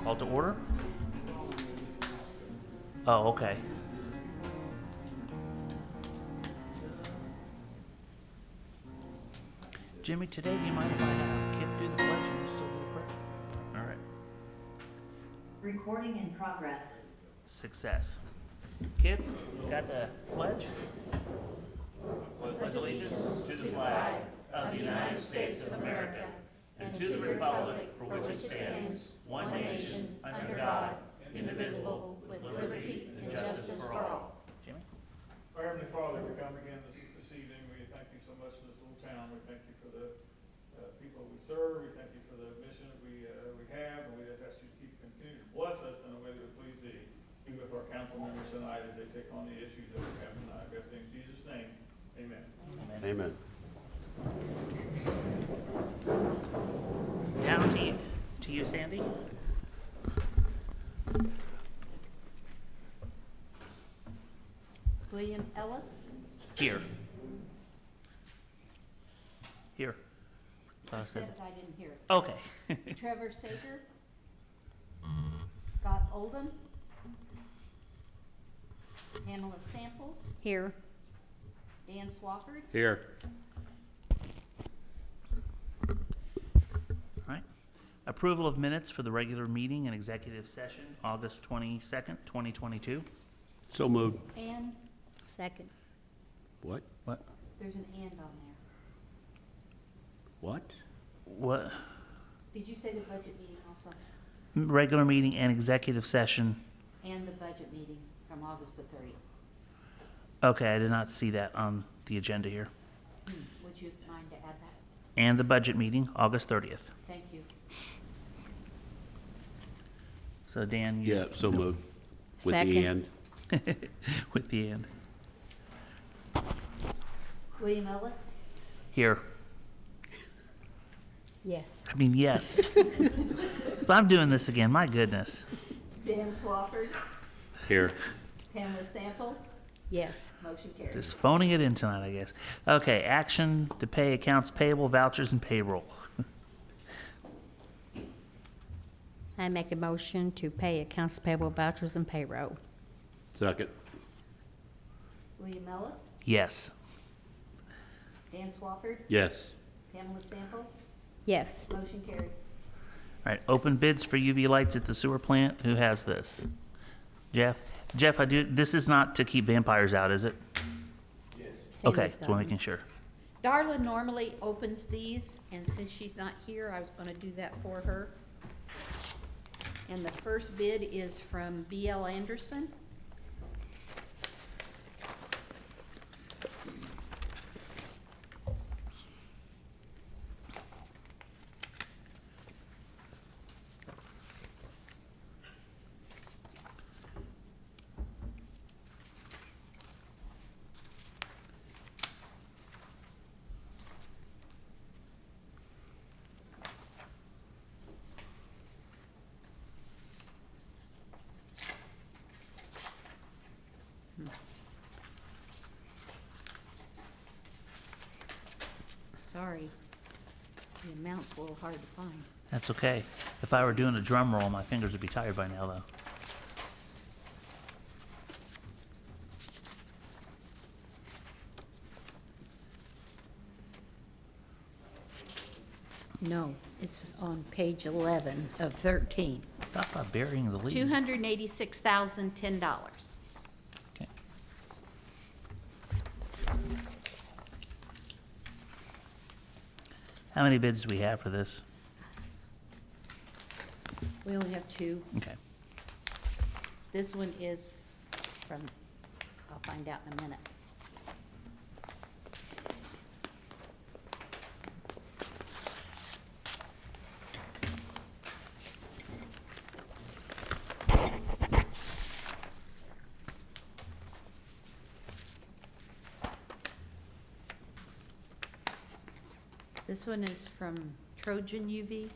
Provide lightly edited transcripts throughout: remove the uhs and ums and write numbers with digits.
Call to order? Oh, okay. Jimmy, today, do you mind if I have Kip do the pledge and you still do the prayer? All right. Recording in progress. Success. Kip, got the pledge? Pledge allegiance to the flag of the United States of America and to the republic for which it stands, one nation, under God, indivisible, with liberty and justice for all. Jimmy? Our Heavenly Father, we come again this evening. We thank you so much for this little town. We thank you for the people we serve. We thank you for the mission that we have, and we just ask you to continue to bless us in a way that would please thee. Be with our council members tonight as they take on the issues that we have tonight. We ask in Jesus' name, amen. Amen. Down to you, Sandy. William Ellis, Here. Here. I said except I didn't hear it. Okay. Trevor Sager, Scott Oldham, Pamela Samples. Here. Dan Swafford, Here. All right. Approval of minutes for the regular meeting and executive session, August 22nd, 2022. So moved. and second. What? What? There's an and on there. What? What? Did you say the budget meeting also? Regular meeting and executive session. And the budget meeting from August the 30th. Okay, I did not see that on the agenda here. Would you mind to add that? And the budget meeting, August 30th. Thank you. So Dan, you. Yeah, so moved. With the Second. and. With the and. William Ellis? Here. Yes. I mean, yes. If I'm doing this again, my goodness. Dan Swafford? Here. Pamela Samples? Yes. Motion carries. Just phoning it in tonight, I guess. Okay, action to pay accounts payable, vouchers, and payroll. I make a motion to pay accounts payable, vouchers, and payroll. Second. William Ellis? Yes. Dan Swafford? Yes. Pamela Samples? Yes. Motion carries. All right, open bids for UV lights at the sewer plant. Who has this? Jeff? Jeff, this is not to keep vampires out, is it? Okay, Sandy's so got making sure. Darla normally opens these, and since she's not here, I was gonna do that for her. And the first bid is from B.L. Anderson. Sorry, the amount's a little hard to find. That's okay. If I were doing a drum roll, my fingers would be tired by now, though. No, it's on page 11 of 13. Stop by burying the lead. $286,010. Okay. How many bids do we have for this? We only have two. Okay. This one is from, I'll find out in a minute. This one is from Trojan UV.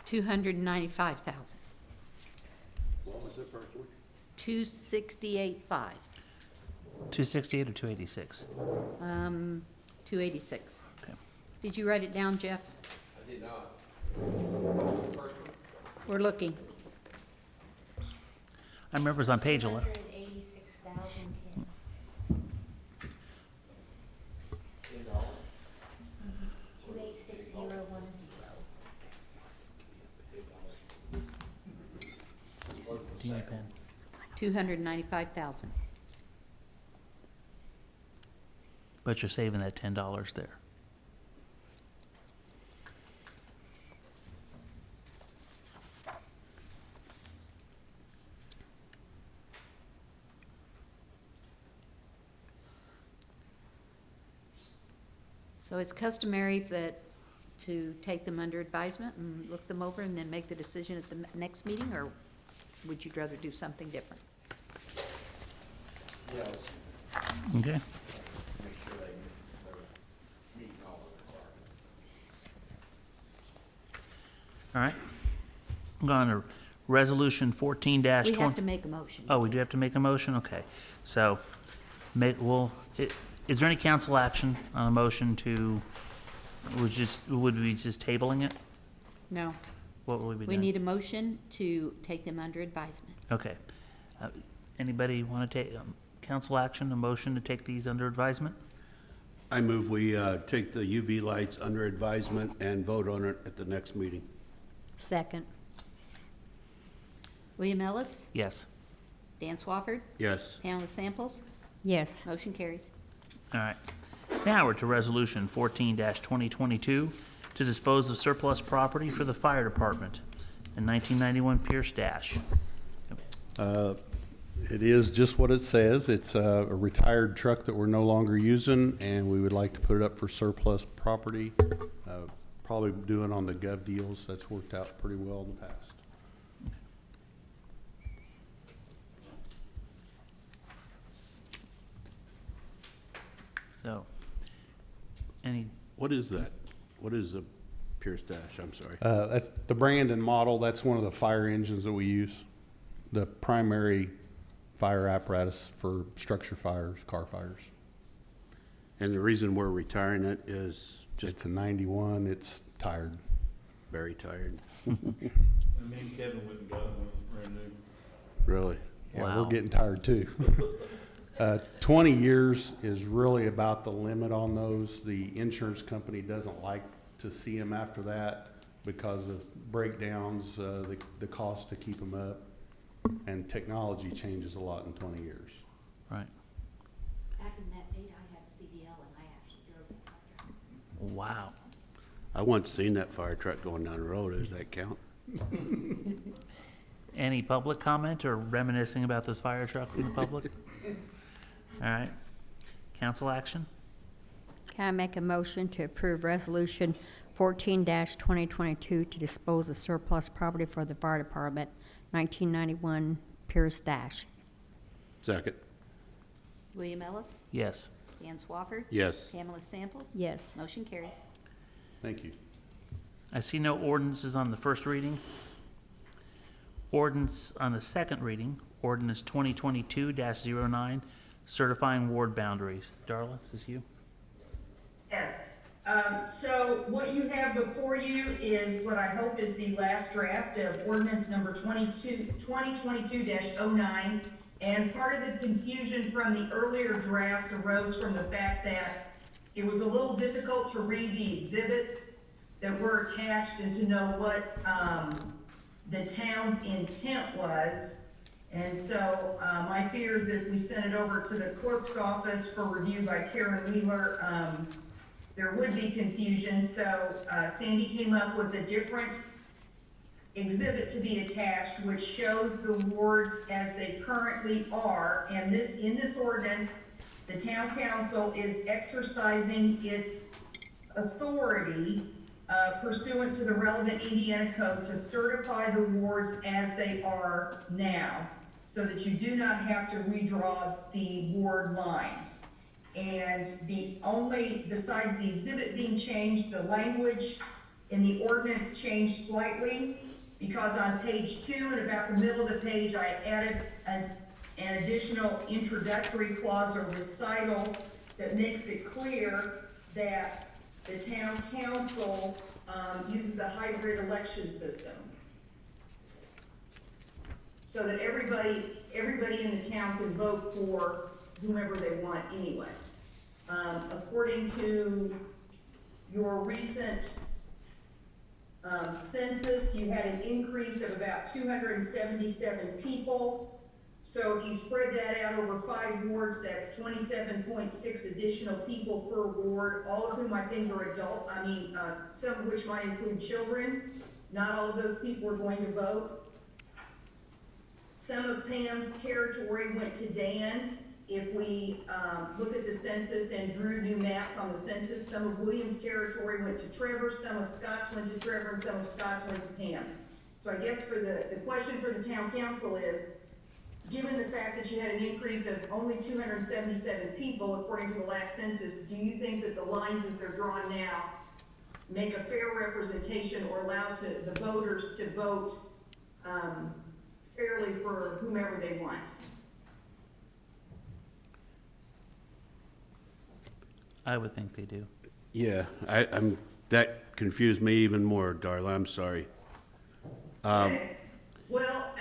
$295,000. What was the first one? 268.5. 268 or 286? 286. Okay. Did you write it down, Jeff? I did not. We're looking. I remember it was on page 11. 286,010. $10. 286010. Do you need a pen? 295,000. But you're saving that $10 there. So it's customary that, to take them under advisement and look them over and then make the decision at the next meeting, or would you rather do something different? Yes, Okay. make sure they're meeting all the requirements. All right. I'm going to resolution 14-20. We have to make a motion. Oh, we do have to make a motion? Okay. So, is there any council action on a motion to, would we just tabling it? No, What would we be we doing? need a motion to take them under advisement. Okay. Anybody want to take, council action, a motion to take these under advisement? I move we take the UV lights under advisement and vote on it at the next meeting. Second. William Ellis, Yes. Dan Swafford, Yes. Pamela Samples, Yes. motion carries. All right. Now we're to resolution 14-2022 to dispose of surplus property for the fire department in 1991 Pierce Dash. It is just what it says. It's a retired truck that we're no longer using, and we would like to put it up for surplus property. Probably doing on the gov deals. That's worked out pretty well in the past. So, any, What is that? What is a Pierce Dash? I'm sorry. That's the brand and model. That's one of the fire engines that we use. The primary fire apparatus for structure fires, car fires. And the reason we're retiring it is just It's a 91. It's tired. very tired. And me and Kevin went and got one, brand new. Really? Yeah, Wow. we're getting tired too. 20 years is really about the limit on those. The insurance company doesn't like to see them after that because of breakdowns, the cost to keep them up, and technology changes a lot in 20 years. right. Back in that date, I had a CDL and I actually drove that fire truck. Wow. I once seen that fire truck going down the road. Does that count? Any public comment or reminiscing about this fire truck from the public? All right. Council action? Can I make a motion to approve resolution 14-2022 to dispose of surplus property for the fire department, 1991 Pierce Dash? Second. William Ellis, Yes. Dan Swafford, Yes. Pamela Samples, Yes. motion carries. Thank you. I see no ordinances on the first reading. Ordinance on the second reading, ordinance 2022-09, certifying ward boundaries. Darla, this is you? Yes, so what you have before you is what I hope is the last draft of ordinance number 2022-09. And part of the confusion from the earlier drafts arose from the fact that it was a little difficult to read the exhibits that were attached and to know what, the town's intent was. And so, my fear is that if we send it over to the clerk's office for review by Karen Wheeler, there would be confusion. So, Sandy came up with a different exhibit to be attached, which shows the wards as they currently are. And in this ordinance, the town council is exercising its authority pursuant to the relevant Indiana code to certify the wards as they are now, so that you do not have to redraw the ward lines. And besides the exhibit being changed, the language and the ordinance changed slightly because on page 2 and about the middle of the page, I added an additional introductory clause or recital that makes it clear that the town council uses a hybrid election system. So that everybody in the town can vote for whomever they want anyway. According to your recent census, you had an increase of about 277 people. So if you spread that out over 5 wards, that's 27.6 additional people per ward, all of whom I think are adult, some of which might include children. Not all of those people are going to vote. Some of Pam's territory went to Dan. If we look at the census and drew new maps on the census, some of William's territory went to Trevor, some of Scott's went to Trevor, and some of Scott's went to Pam. So I guess for the question for the town council is, given the fact that you had an increase of only 277 people according to the last census, do you think that the lines as they're drawn now make a fair representation or allow the voters to vote fairly for whomever they want? I would think they do. Yeah, that confused me even more, Darla, I'm sorry. Well,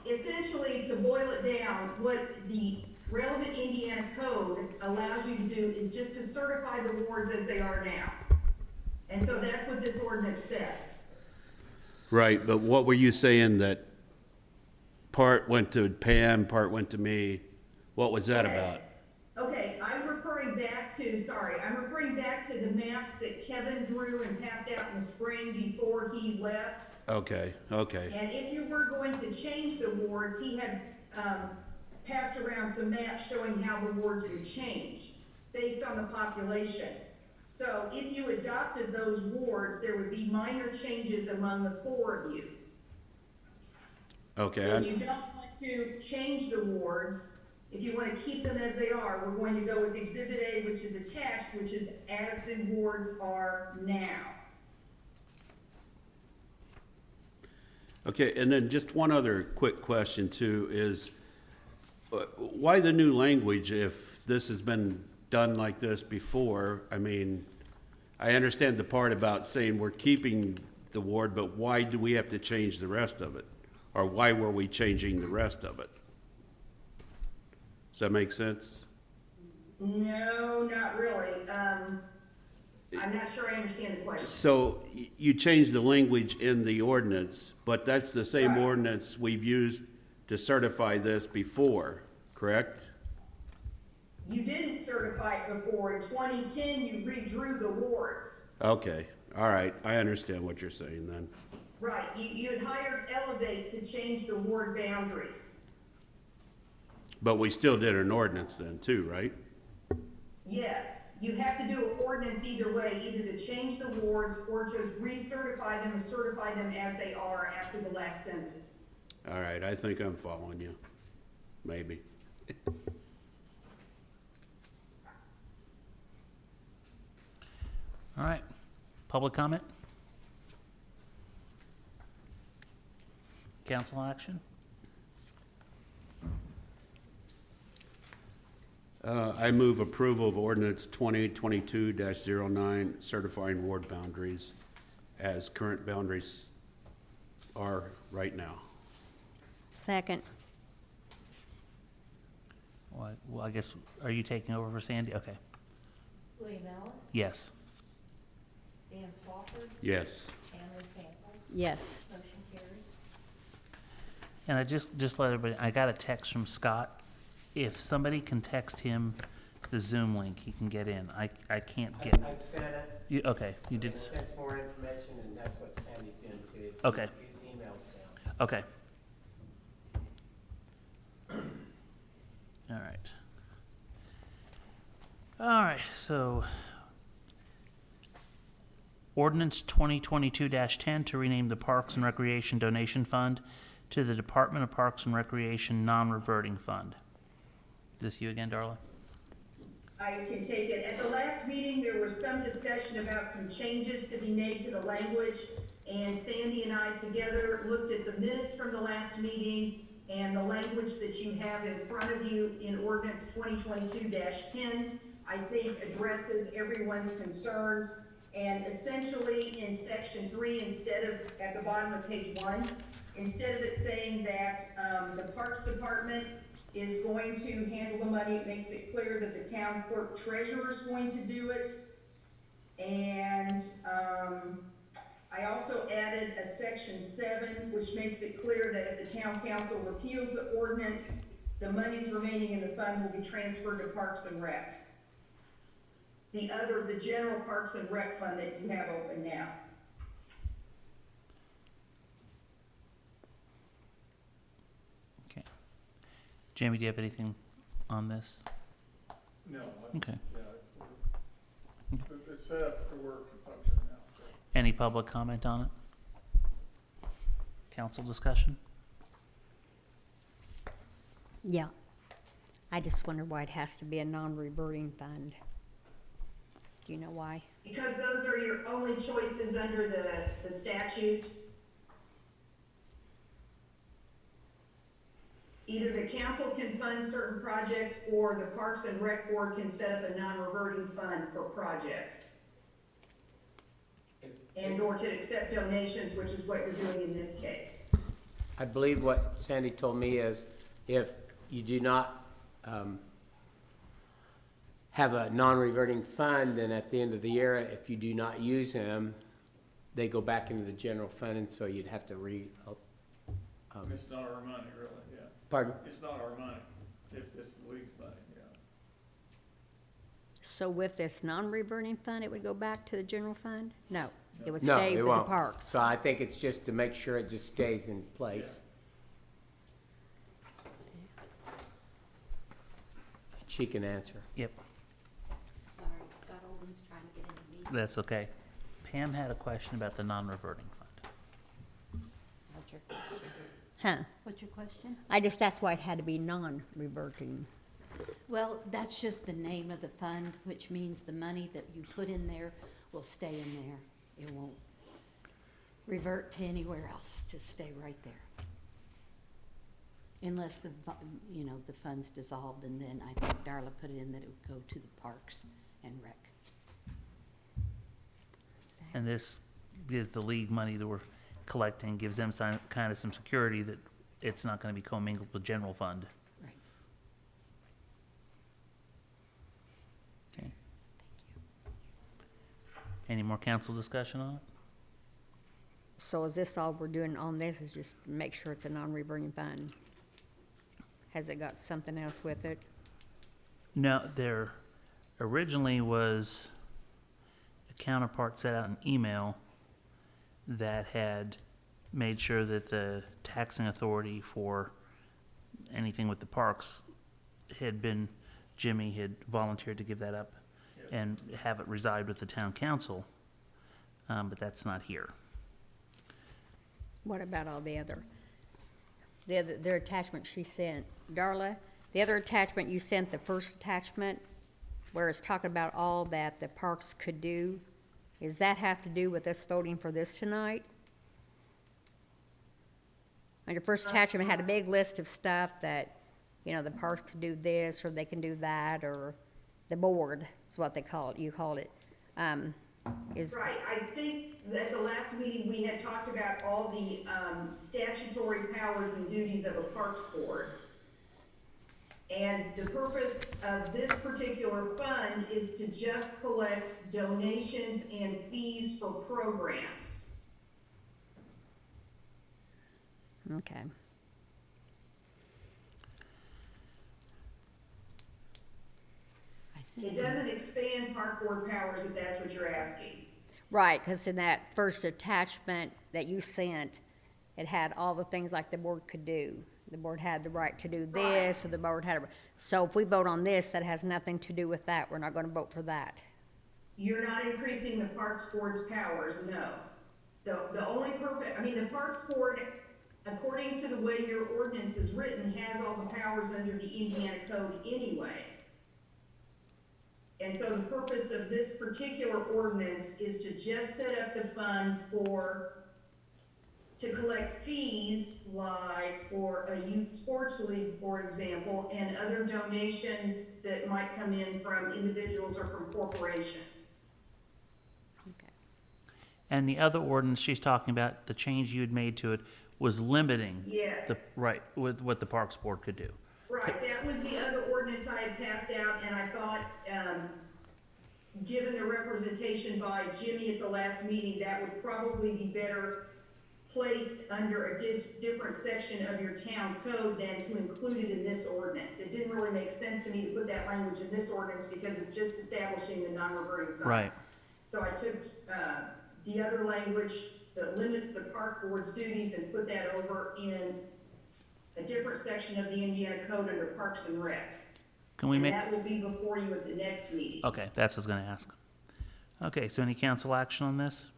essentially, to boil it down, what the relevant Indiana code allows you to do is just to certify the wards as they are now. And so that's what this ordinance says. Right, but what were you saying that part went to Pam, part went to me? What was that about? Okay, I'm referring back to the maps that Kevin drew and passed out in the spring before he left. Okay. And if you were going to change the wards, he had passed around some maps showing how the wards would change based on the population. So if you adopted those wards, there would be minor changes among the 4 of you. Okay. If you don't want to change the wards, if you want to keep them as they are, we're going to go with Exhibit A, which is attached, which is as the wards are now. Okay, and then just one other quick question too is, why the new language if this has been done like this before? I mean, I understand the part about saying we're keeping the ward, but why do we have to change the rest of it? Or why were we changing the rest of it? Does that make sense? No, not really. I'm not sure I understand the question. So you changed the language in the ordinance, but that's the same Right. ordinance we've used to certify this before, correct? You didn't certify it before. In 2010, you redrew the wards. Okay, all right, I understand what you're saying then. Right, you had hired Elevate to change the ward boundaries. But we still did an ordinance then too, right? Yes, you have to do an ordinance either way, either to change the wards or to recertify them and certify them as they are after the last census. All right, I think I'm following you, maybe. All right. Public comment? Council action? I move approval of ordinance 2022-09, certifying ward boundaries as current boundaries are right now. Second. Well, I guess, are you taking over for Sandy? Okay. William Ellis, Yes. Dan Swafford, Yes. and Liz Sample. Yes. Motion carried. And I just let everybody, I got a text from Scott. If somebody can text him the Zoom link, he can get in. I can't get. I've sent it. You, okay, you And did. it sent more information, and that's what Sandy's doing too. It's- Okay. His email's down. Okay. All right. All right, so ordinance 2022-10 to rename the Parks and Recreation Donation Fund to the Department of Parks and Recreation Non-Reverting Fund. Is this you again, Darla? I can take it. At the last meeting, there was some discussion about some changes to be made to the language, and Sandy and I together looked at the minutes from the last meeting and the language that you have in front of you in ordinance 2022-10, I think addresses everyone's concerns. And essentially in section 3, instead of, at the bottom of page 1, instead of it saying that the Parks Department is going to handle the money, it makes it clear that the town clerk treasurer is going to do it. And I also added a section 7, which makes it clear that if the town council repeals the ordinance, the monies remaining in the fund will be transferred to Parks and Rec. The general Parks and Rec fund that you have open now. Okay. Jamie, do you have anything on this? No. Okay. Yeah, it's set up to work and function now, so. Any public comment on it? Council discussion? Yeah. I just wonder why it has to be a non-reverting fund. Do you know why? Because those are your only choices under the statute. Either the council can fund certain projects, or the Parks and Rec Board can set up a non-reverting fund for projects. And or to accept donations, which is what you're doing in this case. I believe what Sandy told me is if you do not have a non-reverting fund, then at the end of the year, if you do not use them, they go back into the general fund, and so you'd have to It's not our money, really, yeah. pardon? It's not our money. It's the league's money, yeah. So with this non-reverting fund, it would go back to the general fund? No, it would No, stay it with the won't. parks. So I think it's just to make sure it just stays in place. Yeah. She can answer. Yep, Sorry, Scott Oldham's trying to get in the meeting. that's okay. Pam had a question about the non-reverting fund. What's your question? Huh. What's your question? That's why it had to be non-reverting. Well, that's just the name of the fund, which means the money that you put in there will stay in there. It won't revert to anywhere else, just stay right there. Unless the fund's dissolved, and then I think Darla put it in that it would go to the Parks and Rec. And this gives the league money that we're collecting, gives them kind of some security that it's not gonna be commingled with general fund. Right. Okay. Any more council discussion on it? So is this all we're doing on this, is just make sure it's a non-reverting fund? Has it got something else with it? No, there originally was a counterpart sent out an email that had made sure that the taxing authority for anything with the parks had been, Jimmy had volunteered to give that up and have it reside with the town council, but that's not here. What about all the other attachment she sent? Darla, the other attachment you sent, the first attachment, where it's talking about all that the parks could do, does that have to do with us voting for this tonight? And the first attachment had a big list of stuff that, the parks could do this, or they can do that, or the board is what they call it, you called it. Right, I think at the last meeting, we had talked about all the statutory powers and duties of a parks board. And the purpose of this particular fund is to just collect donations and fees for programs. Okay. I sent It you- doesn't expand park board powers if that's what you're asking. Right, because in that first attachment that you sent, it had all the things like the board could do. The board had the right to do this, or the board had, so if we vote on this, that has nothing to do with that, we're not gonna vote for that. You're not increasing the parks board's powers, no. The only purpose, the parks board, according to the way your ordinance is written, has all the powers under the Indiana code anyway. And so the purpose of this particular ordinance is to just set up the fund to collect fees, like for a youth sports league, for example, and other donations that might come in from individuals or from corporations. Okay. And the other ordinance she's talking about, the change you had made to it, was limiting Yes. the, right, with what the Parks Board could do. Right, that was the other ordinance I had passed out, and I thought, given the representation by Jimmy at the last meeting, that would probably be better placed under a different section of your town code than to include it in this ordinance. It didn't really make sense to me to put that language in this ordinance because it's just establishing the non-reverting fund. Right. So I took, the other language that limits the park board's duties and put that over in a different section of the Indiana Code under Parks and Rec. Can we And make, that will be before you at the next meeting. okay, that's what I was gonna ask. Okay, so any council action on this?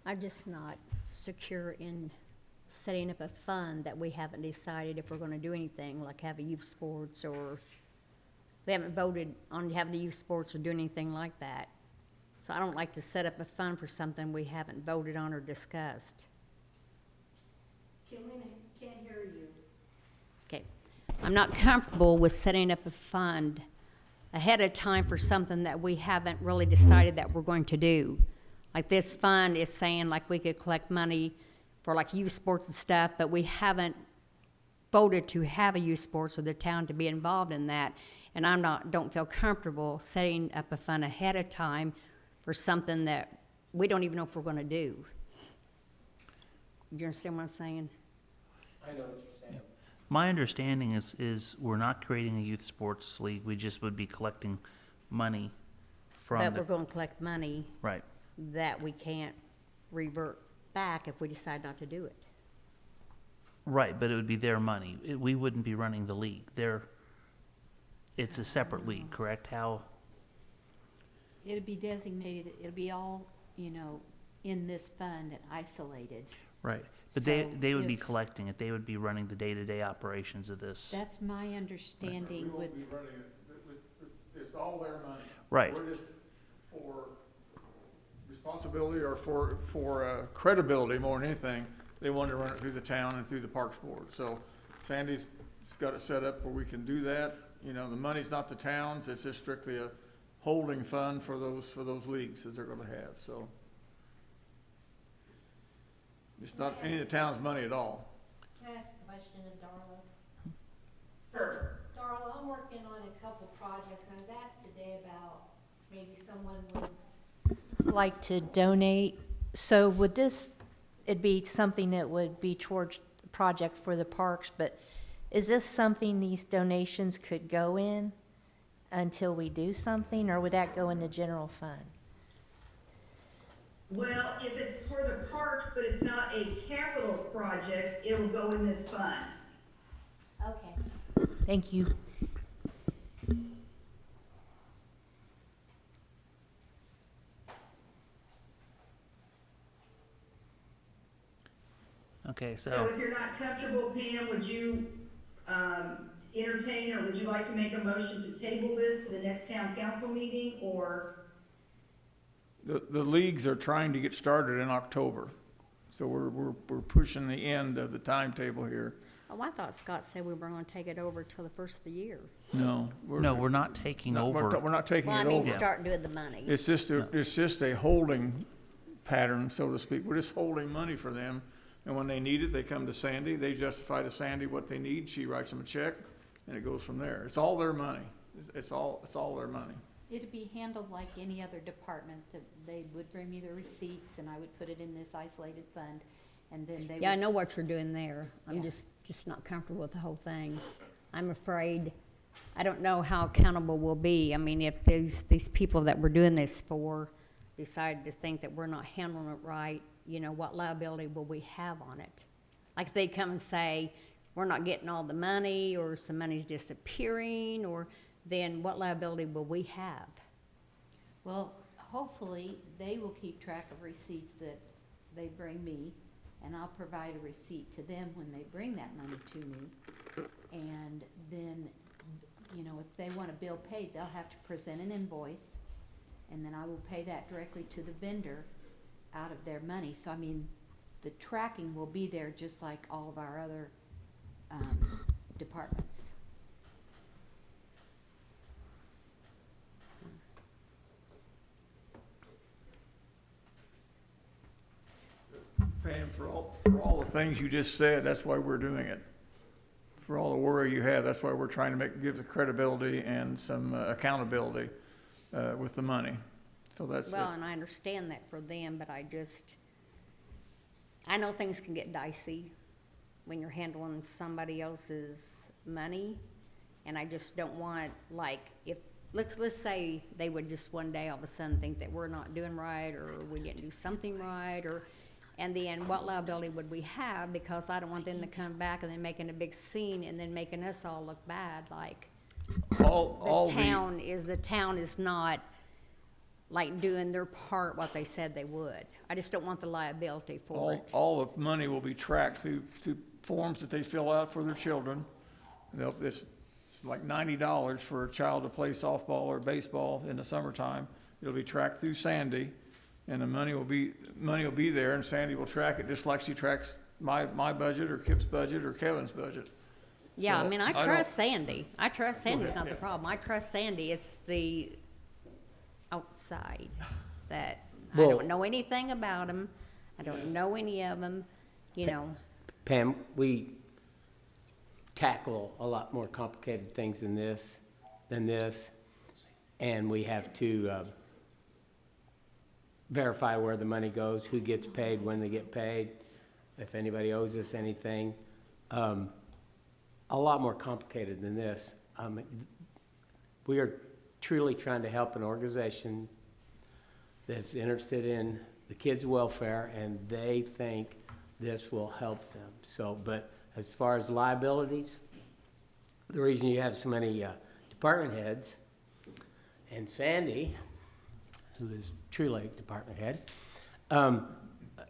I'm just not secure in setting up a fund that we haven't decided if we're gonna do anything, like have a youth sports, or we haven't voted on having a youth sports or do anything like that. So I don't like to set up a fund for something we haven't voted on or discussed. Can't hear you. Okay. I'm not comfortable with setting up a fund ahead of time for something that we haven't really decided that we're going to do. Like this fund is saying like we could collect money for like youth sports and stuff, but we haven't voted to have a youth sports or the town to be involved in that. And don't feel comfortable setting up a fund ahead of time for something that we don't even know if we're gonna do. Do you understand what I'm saying? I know what you're saying. My understanding is we're not creating a youth sports league, we just would be collecting money from But we're the, gonna collect money right. that we can't revert back if we decide not to do it. Right, but it would be their money. We wouldn't be running the league. It's a separate league, correct? How, It'll be designated, it'll be all, in this fund and isolated. right. But So they would be if- collecting it. They would be running the day-to-day operations of this. That's my We understanding with, won't be running it, it's all their money. Right. We're just for responsibility or for credibility more than anything, they wanted to run it through the town and through the Parks Board. So Sandy's got it set up where we can do that. The money's not the town's, it's just strictly a holding fund for those leagues that they're gonna have, so. It's not any of the town's money at all. Can I ask a question of Darla? Sure. Darla, I'm working on a couple projects, and I was asked today about maybe someone would like to donate. So would it'd be something that would be towards the project for the parks, but is this something these donations could go in until we do something, or would that go in the general fund? Well, if it's for the parks, but it's not a capital project, it'll go in this fund. Okay. Thank you. Okay, So so, if you're not comfortable, Pam, would you, entertain, or would you like to make a motion to table this to the next town council meeting, or? The leagues are trying to get started in October, so we're pushing the end of the timetable here. Oh, I thought Scott said we were gonna take it over till the first of the year. No. no, we're not taking over. We're not taking Well, I it mean, over. start doing the money. It's just a holding pattern, so to speak. We're just holding money for them. And when they need it, they come to Sandy. They justify to Sandy what they need. She writes them a check, and it goes from there. It's all their money. It's all their money. it'd be handled like any other department, that they would bring me the receipts and I would put it in this isolated fund, and then they would. Yeah, I know what you're doing there. I'm Yeah. just not comfortable with the whole thing. I'm afraid, I don't know how accountable we'll be. I mean, if these people that we're doing this for decide to think that we're not handling it right, what liability will we have on it? Like if they come and say, we're not getting all the money, or some money's disappearing, or then what liability will we have? Well, hopefully, they will keep track of receipts that they bring me, and I'll provide a receipt to them when they bring that money to me. And then you know, if they want a bill paid, they'll have to present an invoice, and then I will pay that directly to the vendor out of their money. So, I mean, the tracking will be there just like all of our other, departments. Pam, for all the things you just said, that's why we're doing it. For all the worry you have, that's why we're trying to give the credibility and some accountability with the money. So that's Well, it. and I understand that for them, but I know things can get dicey when you're handling somebody else's money, and I just don't want, like, let's say they would just one day all of a sudden think that we're not doing right, or we didn't do something right, and then what liability would we have? Because I don't want them to come back and then making a big scene and then making us all look bad, like, the town is not, like, doing their part what they said they would. I just don't want the liability for it. All the money will be tracked through forms that they fill out for their children. It's like $90 for a child to play softball or baseball in the summertime. It'll be tracked through Sandy, and the money will be there, and Sandy will track it just like she tracks my budget or Kip's budget or Kevin's budget. Yeah, So, I mean, I don't- trust Sandy. I trust Sandy's not the Yeah. problem. I trust Sandy. It's the outside that I Well- don't know anything about them. I don't know any of them, you know. Pam, we tackle a lot more complicated things than this, and we have to verify where the money goes, who gets paid, when they get paid, if anybody owes us anything. A lot more complicated than this. We are truly trying to help an organization that's interested in the kids' welfare, and they think this will help them. So, but as far as liabilities, the reason you have so many department heads, and Sandy, who is truly a department head,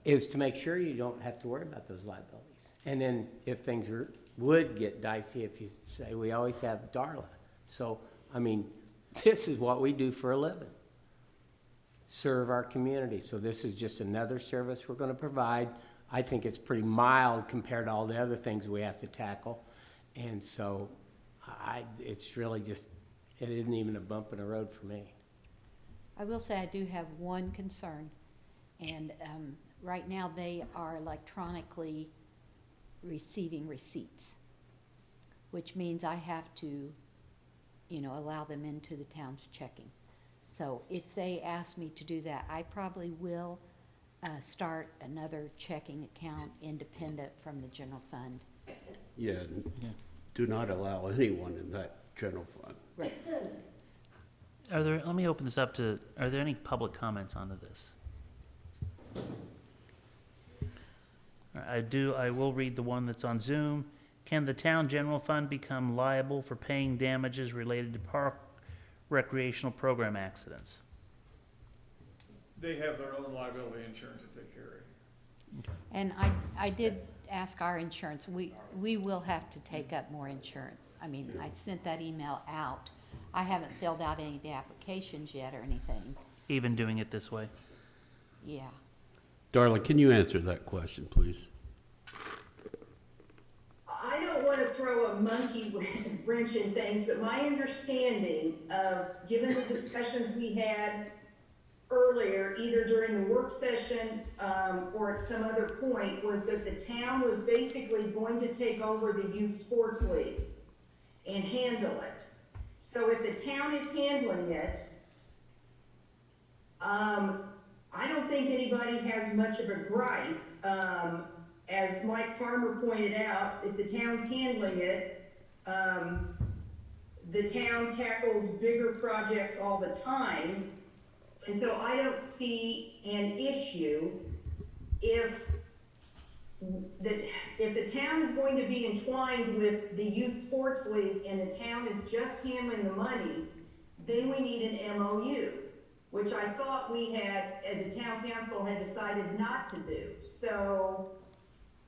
is to make sure you don't have to worry about those liabilities. And then if things would get dicey, if you say, we always have Darla. So, I mean, this is what we do for a living. Serve our community. So this is just another service we're going to provide. I think it's pretty mild compared to all the other things we have to tackle. And so it's really just, it isn't even a bump in the road for me. I will say I do have one concern, and right now they are electronically receiving receipts, which means I have to, you know, allow them into the town's checking. So if they ask me to do that, I probably will start another checking account independent from the general fund. Yeah, do not allow anyone in that general fund. Right. Let me open this up to, are there any public comments onto this? I will read the one that's on Zoom. Can the town general fund become liable for paying damages related to park recreational program accidents? They have their own liability insurance that they carry. And I did ask our insurance, we will have to take up more insurance. I mean, I sent that email out. I haven't filled out any of the applications yet or anything. Even doing it this way? Yeah. Darla, can you answer that question, please? I don't want to throw a monkey wrench in things, but my understanding of, given the discussions we had earlier, either during the work session or at some other point, was that the town was basically going to take over the youth sports league and handle it. So if the town is handling it, I don't think anybody has much of a gripe. As Mike Farmer pointed out, if the town's handling it, the town tackles bigger projects all the time. And so I don't see an issue if the town is going to be entwined with the youth sports league and the town is just handling the money, then we need an MOU, which I thought we had, the town council had decided not to do. So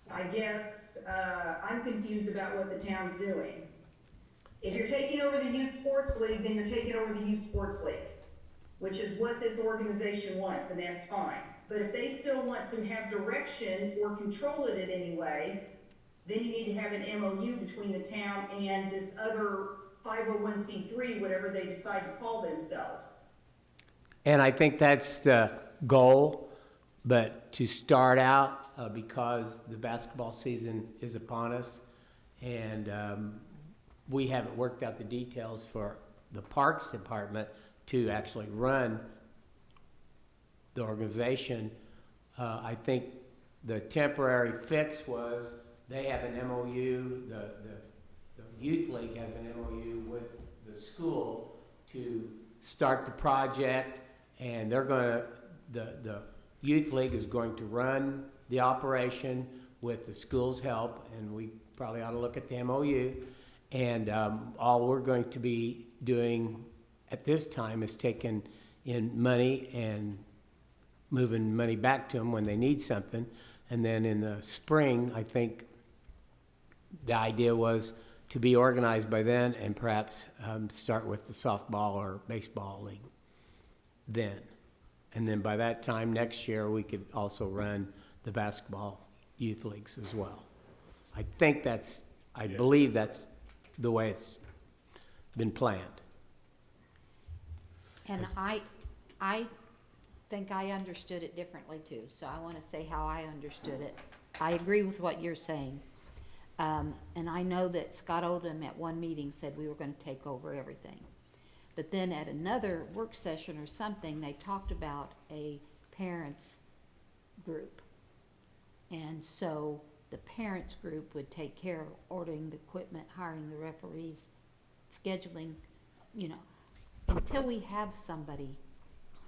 I guess I'm confused about what the town's doing. If you're taking over the youth sports league, then you're taking over the youth sports league, which is what this organization wants, and that's fine. But if they still want to have direction or control it in any way, then you need to have an MOU between the town and this other 501c3, whatever they decide to call themselves. And I think that's the goal, but to start out, because the basketball season is upon us, and we haven't worked out the details for the Parks Department to actually run the organization. I think the temporary fix was they have an MOU, the Youth League has an MOU with the school to start the project, and they're gonna, the Youth League is going to run the operation with the school's help, and we probably ought to look at the MOU. And all we're going to be doing at this time is taking in money and moving money back to them when they need something. And then in the spring, I think the idea was to be organized by then and perhaps start with the softball or baseball league then. And then by that time next year, we could also run the basketball youth leagues as well. I think that's, I believe that's the way it's been planned. And I think I understood it differently too, so I want to say how I understood it. I agree with what you're saying. And I know that Scott Oldham at one meeting said we were going to take over everything. But then at another work session or something, they talked about a parents group. And so the parents group would take care of ordering the equipment, hiring the referees, scheduling, you know. Until we have somebody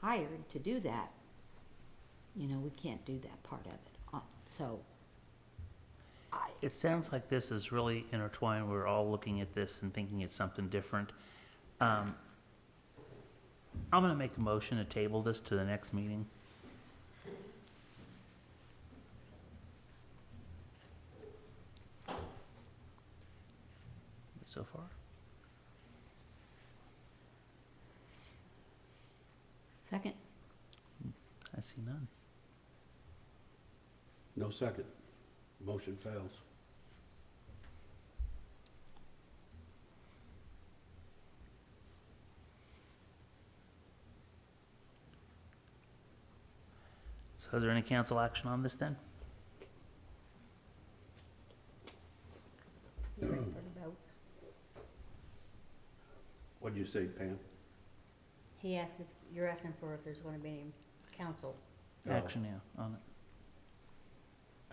hired to do that, you know, we can't do that part of it. So It sounds like this is really intertwined. We're all looking at this and thinking it's something different. I'm gonna make a motion to table this to the next meeting. So far? second, I see none. No second. Motion fails. So is there any council action on this then? You ready for the vote? What'd you say, Pam? He asked if, you're asking for if there's gonna be any council. Oh. Action, yeah, on it.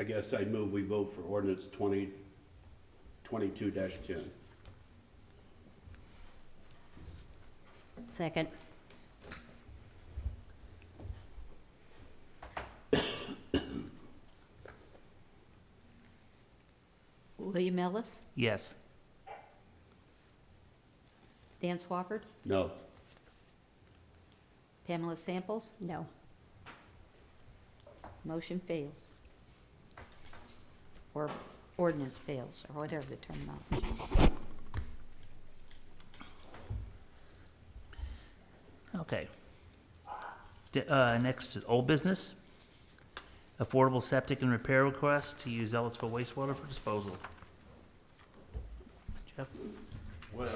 I guess I move we vote for ordinance 2022-10. Second. William Ellis, Yes. Dan Swafford, No. Pamela Samples, No. motion fails. Or ordinance fails, or whatever the terminology. Okay. Next is old business. Affordable septic and repair request to use Ellettsville wastewater for disposal. Jeff? Well,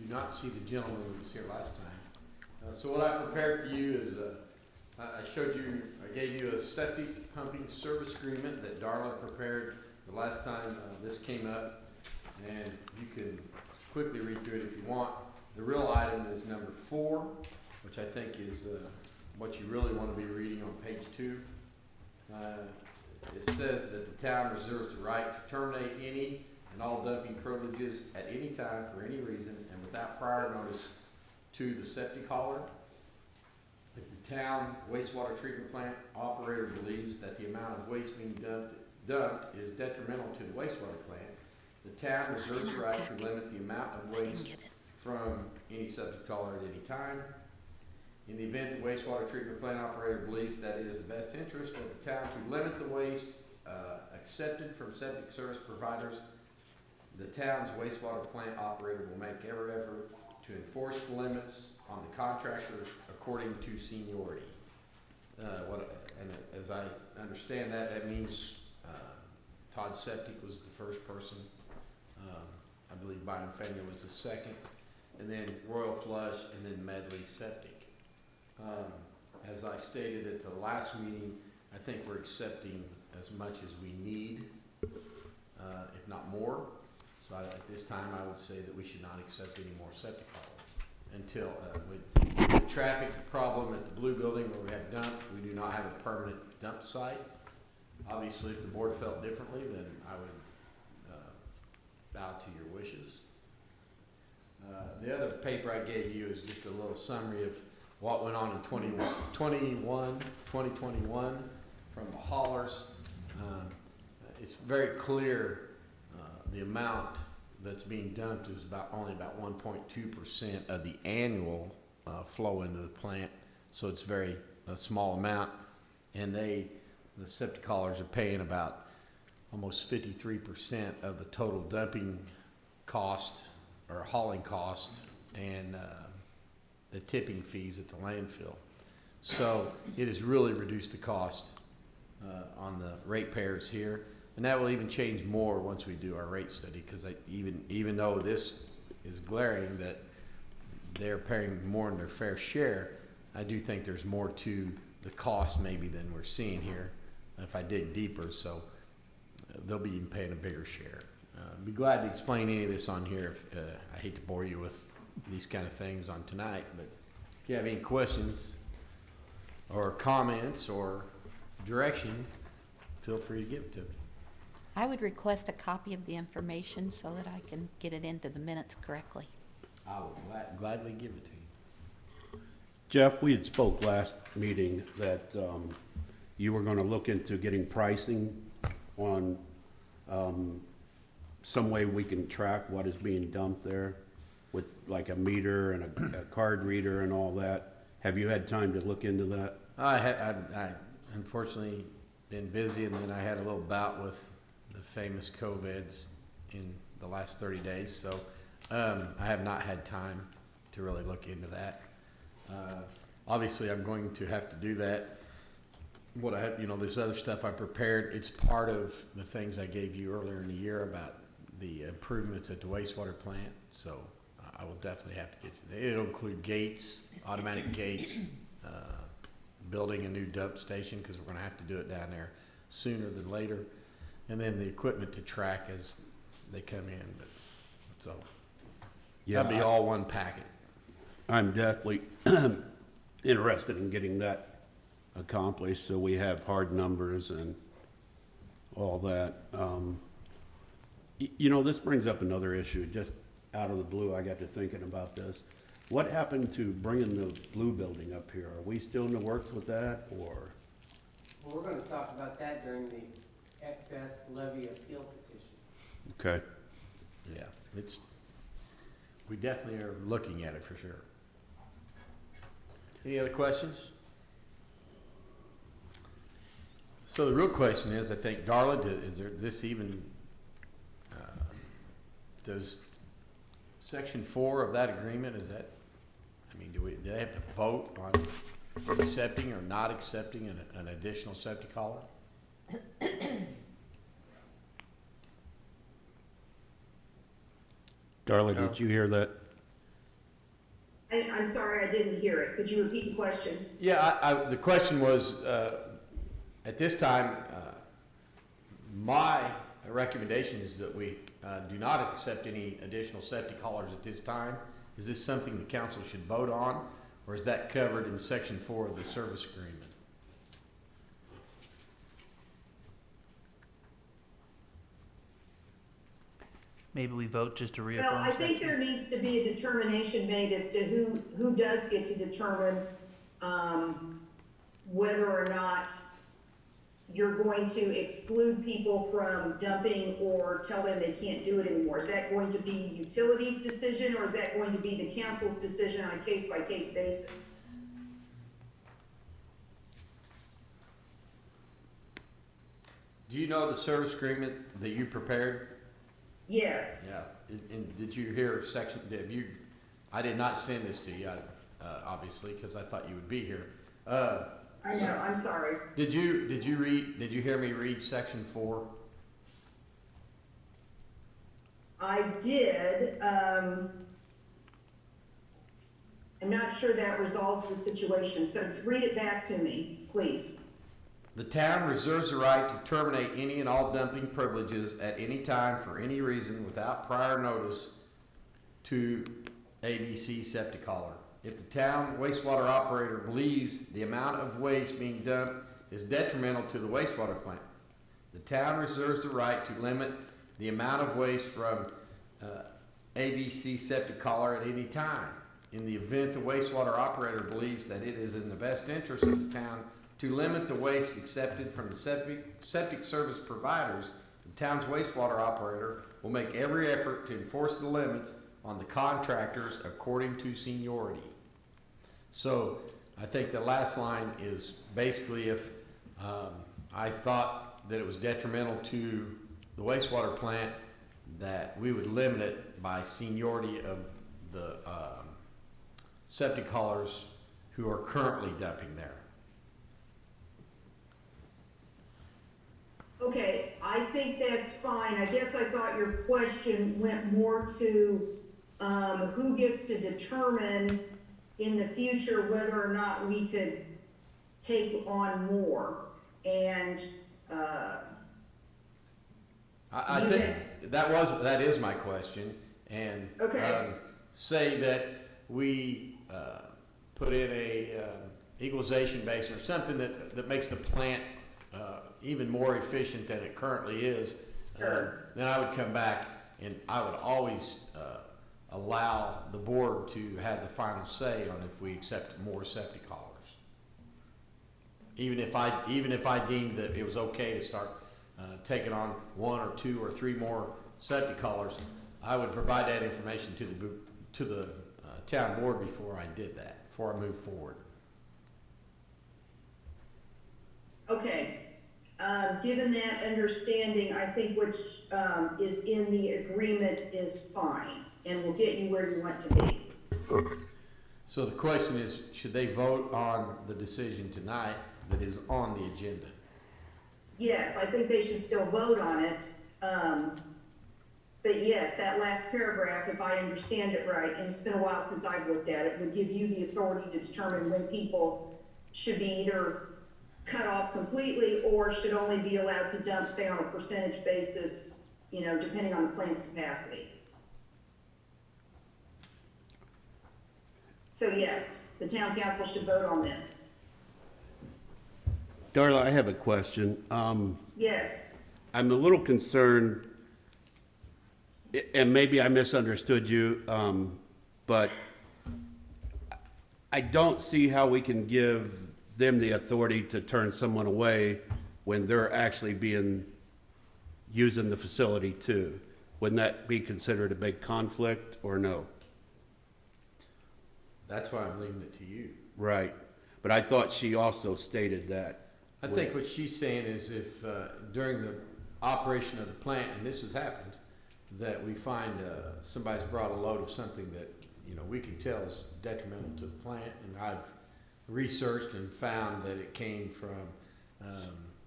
do not see the gentleman who was here last time. So what I prepared for you is, I showed you, I gave you a septic pumping service agreement that Darla prepared the last time this came up, and you can quickly read through it if you want. The real item is number 4, which I think is what you really want to be reading on page 2. It says that the town reserves the right to terminate any and all dumping privileges at any time for any reason and without prior notice to the septic hauler. If the town wastewater treatment plant operator believes that the amount of waste being dumped is detrimental to the wastewater plant, the town reserves the right to limit the amount of waste from any septic hauler at any time. In the event the wastewater treatment plant operator believes that it is the best interest of the town to limit the waste accepted from septic service providers, the town's wastewater plant operator will make every effort to enforce the limits on the contractors according to seniority. And as I understand that, that means Todd Septic was the first person. I believe Byron Fenya was the second, and then Royal Flush, and then Medley Septic. As I stated at the last meeting, I think we're accepting as much as we need, if not more. So at this time, I would say that we should not accept any more septic haulers until, with the traffic problem at the Blue Building where we have dump, we do not have a permanent dump site. Obviously, if the board felt differently, then I would bow to your wishes. The other paper I gave you is just a little summary of what went on in 2021 from the haulers. It's very clear the amount that's being dumped is only about 1.2% of the annual flow into the plant, so it's a small amount, and the septic haulers are paying about almost 53% of the total dumping cost or hauling cost and the tipping fees at the landfill. So it has really reduced the cost on the ratepayers here, and that will even change more once we do our rate study, because even though this is glaring that they're paying more than their fair share, I do think there's more to the cost maybe than we're seeing here if I dig deeper. So they'll be even paying a bigger share. I'd be glad to explain any of this on here. I hate to bore you with these kind of things on tonight, but if you have any questions or comments or direction, feel free to give it to me. I would request a copy of the information so that I can get it into the minutes correctly. I will gladly give it to you. Jeff, we had spoke last meeting that you were gonna look into getting pricing on some way we can track what is being dumped there with like a meter and a card reader and all that. Have you had time to look into that? I unfortunately been busy, and then I had a little bout with the famous COVIDs in the last 30 days, so I have not had time to really look into that. Obviously, I'm going to have to do that. What I have, this other stuff I prepared, it's part of the things I gave you earlier in the year about the improvements at the wastewater plant, so I will definitely have to get to that. It'll include gates, automatic gates, building a new dump station, because we're going to have to do it down there sooner than later, and then the equipment to track as they come in. But so that'll be all one packet. I'm definitely interested in getting that accomplished, so we have hard numbers and all that. This brings up another issue. Just out of the blue, I got to thinking about this. What happened to bringing the Blue Building up here? Are we still in the works with that, or? Well, we're gonna talk about that during the excess levy appeal petition. Okay. Yeah, we definitely are looking at it for sure. Any other questions? So the real question is, I think, Darla, does section 4 of that agreement, do they have to vote on accepting or not accepting an additional septic hauler? Darla, did you hear that? I'm sorry, I didn't hear it. Could you repeat the question? Yeah, the question was, at this time, my recommendation is that we do not accept any additional septic haulers at this time. Is this something the council should vote on, or is that covered in section 4 of the service agreement? Maybe we vote just to Well, reaffirm. I think section. there needs to be a determination made as to who does get to determine, whether or not you're going to exclude people from dumping or tell them they can't do it anymore. Is that going to be utilities' decision, or is that going to be the council's decision on a case-by-case basis? Do you know the service agreement that you prepared? Yes. Yeah, and did you hear section, I did not send this to you, obviously, because I thought you would be here. I know, I'm sorry. Did you hear me read section 4? I did, I'm not sure that resolves the situation, so read it back to me, please. The town reserves the right to terminate any and all dumping privileges at any time for any reason without prior notice to ABC septic hauler. If the town wastewater operator believes the amount of waste being dumped is detrimental to the wastewater plant, the town reserves the right to limit the amount of waste from ABC septic hauler at any time. In the event the wastewater operator believes that it is in the best interest of the town to limit the waste accepted from the septic service providers, the town's wastewater operator will make every effort to enforce the limits on the contractors according to seniority. So I think the last line is basically if I thought that it was detrimental to the wastewater plant, that we would limit it by seniority of the septic haulers who are currently dumping there. Okay, I think that's fine. I guess I thought your question went more to, who gets to determine in the future whether or not we could take on more. And, I think that is my question, and Okay. say that we put in a equalization basin or something that makes the plant even more efficient than it currently is. Sure. Then I would come back and I would always allow the board to have the final say on if we accept more septic haulers. Even if I deemed that it was okay to start taking on 1 or 2 or 3 more septic haulers, I would provide that information to the town board before I did that, before I moved forward. okay, given that understanding, I think which is in the agreement is fine, and will get you where you want to be. So the question is, should they vote on the decision tonight that is on the agenda? Yes, I think they should still vote on it. But yes, that last paragraph, if I understand it right, and it's been a while since I've looked at it, would give you the authority to determine when people should be either cut off completely or should only be allowed to dump, say, on a percentage basis, you know, depending on the plant's capacity. So yes, the town council should vote on this. Darla, I have a question. Yes, I'm a little concerned, and maybe I misunderstood you, but I don't see how we can give them the authority to turn someone away when they're actually using the facility too. Wouldn't that be considered a big conflict or no? That's why I'm leaving it to you. Right. But I thought she also stated that. I think what she's saying is if during the operation of the plant, and this has happened, that we find somebody's brought a load of something that, you know, we can tell is detrimental to the plant, and I've researched and found that it came from,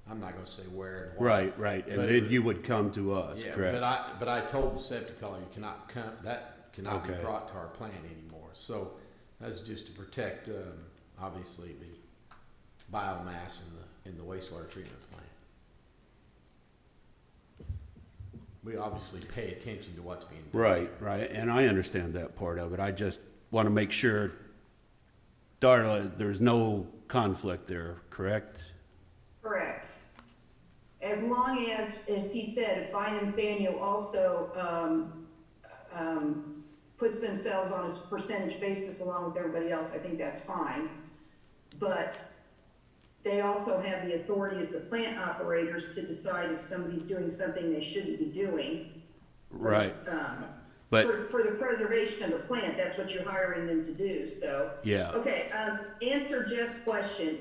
I'm not gonna say where and why. Right. And But then you would come to us, Yeah, correct? but I told the septic hauler, you cannot come, that cannot be Okay. brought to our plant anymore. So that's just to protect, obviously, the biomass in the wastewater treatment plant. We obviously pay attention to what's being done. Right. And I understand that part of it. I just want to make sure, Darla, there's no conflict there, correct? correct. As long as he said, if Bynum Faneuil also puts themselves on a percentage basis along with everybody else, I think that's fine. But they also have the authority as the plant operators to decide if somebody's doing something they shouldn't be doing. Right. But, For the preservation of the plant, that's what you're hiring them to do, so. yeah, Okay, answer Jeff's question.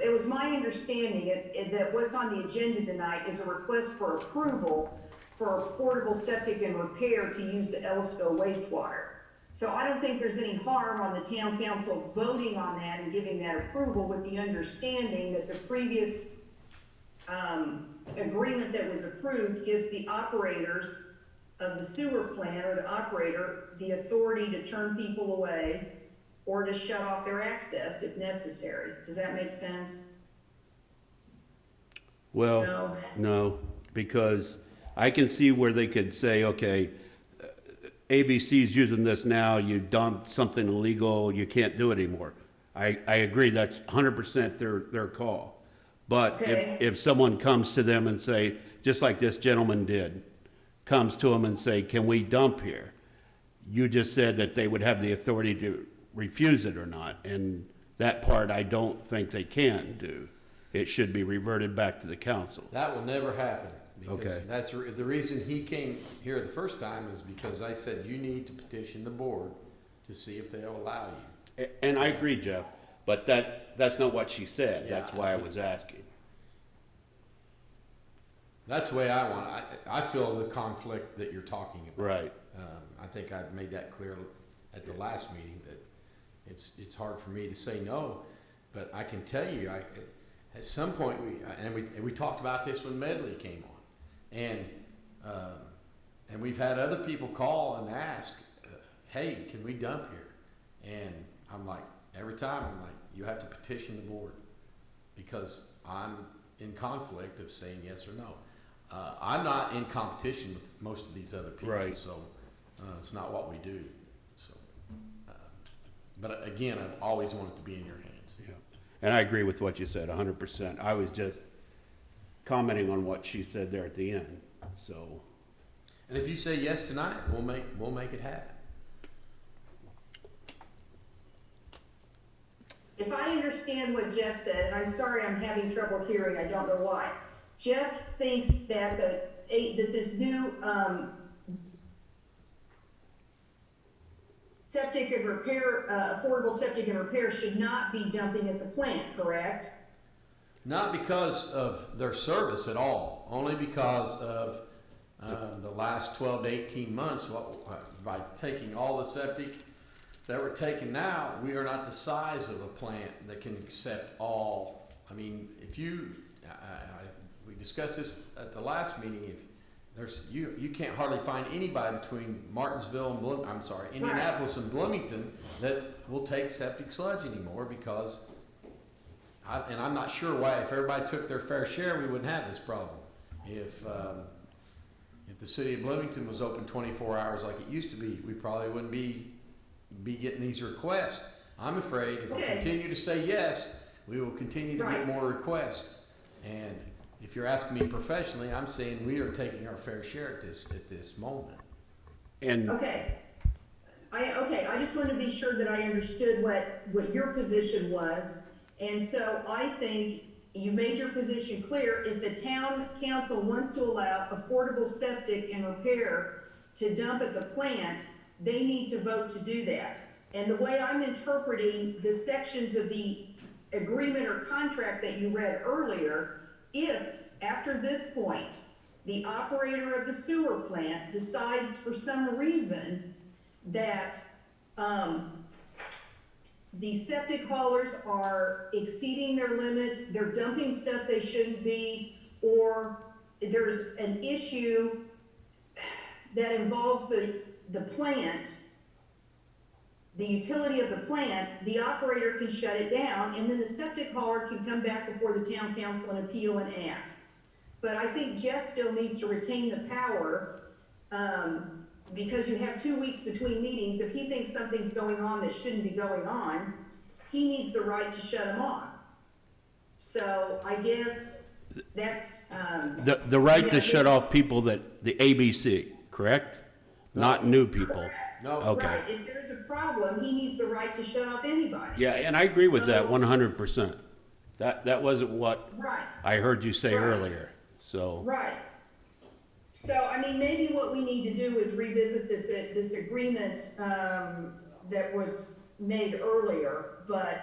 It was my understanding that what's on the agenda tonight is a request for approval for portable septic and repair to use the Ellettsville wastewater. So I don't think there's any harm on the town council voting on that and giving that approval with the understanding that the previous agreement that was approved gives the operators of the sewer plant or the operator the authority to turn people away or to shut off their access if necessary. Does that make sense? Well, No. no, because I can see where they could say, okay, ABC's using this now, you dumped something illegal, you can't do it anymore. I agree, that's 100% their call. But Okay. if someone comes to them and say, just like this gentleman did, comes to them and say, can we dump here? You just said that they would have the authority to refuse it or not, and that part I don't think they can do. It should be reverted back to the council. That will never happen. Because Okay. that's the reason he came here the first time is because I said, you need to petition the board to see if they'll allow you. And I agree, Jeff, but that's not what she said. Yeah. That's why I was asking. That's the way I want it. I feel the conflict that you're talking about. Right. I think I've made that clear at the last meeting that it's hard for me to say no, but I can tell you, at some point we talked about this when Medley came on, and we've had other people call and ask, hey, can we dump here? And I'm like, every time I'm like, you have to petition the board because I'm in conflict of saying yes or no. I'm not in competition with most of these other people, Right. so it's not what we do. So, but again, I've always wanted to be in your hands. Yeah. And I agree with what you said, 100%. I was just commenting on what she said there at the end, so. And if you say yes tonight, we'll make it happen. If I understand what Jeff said, and I'm sorry I'm having trouble hearing, I don't know why. Jeff thinks that that this new septic and repair, affordable septic and repair should not be dumping at the plant, correct? Not because of their service at all, only because of the last 12 to 18 months, by taking all the septic that we're taking now, we are not the size of a plant that can accept all. I mean, if you, we discussed this at the last meeting, if there's, you can't hardly find anybody between Martinsville and Indianapolis and Bloomington that will take septic sludge anymore because, and I'm not sure why, if everybody took their fair share, we wouldn't have this problem. If the city of Bloomington was open 24 hours like it used to be, we probably wouldn't be getting these requests. I'm afraid if we continue to say yes, we will continue to get more requests. And if you're asking me professionally, I'm saying we are taking our fair share at this moment. And Okay. I just wanted to be sure that I understood what your position was. And so I think you made your position clear. If the town council wants to allow affordable septic and repair to dump at the plant, they need to vote to do that. And the way I'm interpreting the sections of the agreement or contract that you read earlier, if after this point, the operator of the sewer plant decides for some reason that the septic haulers are exceeding their limit, they're dumping stuff they shouldn't be, or there's an issue that involves the plant, the utility of the plant, the operator can shut it down, and then the septic hauler can come back before the town council and appeal and ask. But I think Jeff still needs to retain the power, because you have 2 weeks between meetings. If he thinks something's going on that shouldn't be going on, he needs the right to shut them off. So I guess that's, the right yeah, to shut off people that, the ABC, correct? Not new people. No. Okay. right, if there's a problem, he needs the right to shut off anybody. Yeah, and I agree with that So- 100%. That wasn't what Right. I heard you say Right. earlier, so. Right. So, I mean, maybe what we need to do is revisit this agreement, that was made earlier, but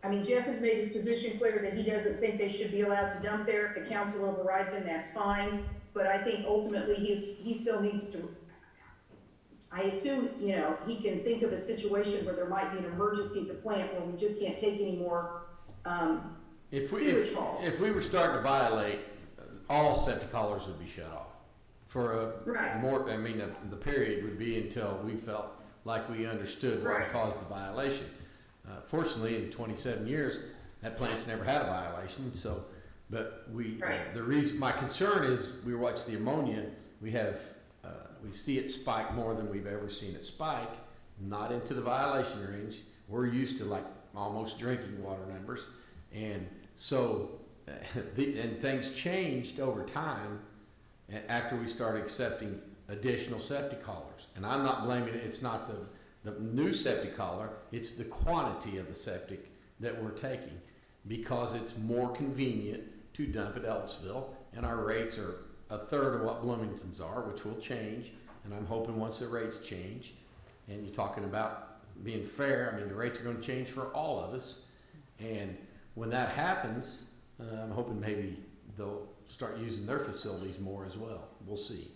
I mean, Jeff has made his position clear that he doesn't think they should be allowed to dump there. If the council overrides him, that's fine. But I think ultimately he still needs to, I assume, you know, he can think of a situation where there might be an emergency at the plant where we just can't take any more, sewage hauls. If we were starting to violate, all septic haulers would be shut off. For Right. the period would be until we felt like we understood what Right. caused the violation. Fortunately, in 27 years, that plant's never had a violation, so, but Right. the reason, my concern is, we watch the ammonia, we see it spike more than we've ever seen it spike, not into the violation range. We're used to like almost drinking water numbers. And so, and things changed over time after we started accepting additional septic haulers. And I'm not blaming it, it's not the new septic hauler, it's the quantity of the septic that we're taking, because it's more convenient to dump at Ellettsville, and our rates are a third of what Bloomington's are, which will change. And I'm hoping once the rates change, and you're talking about being fair, I mean, the rates are gonna change for all of us. And when that happens, I'm hoping maybe they'll start using their facilities more as well. We'll see.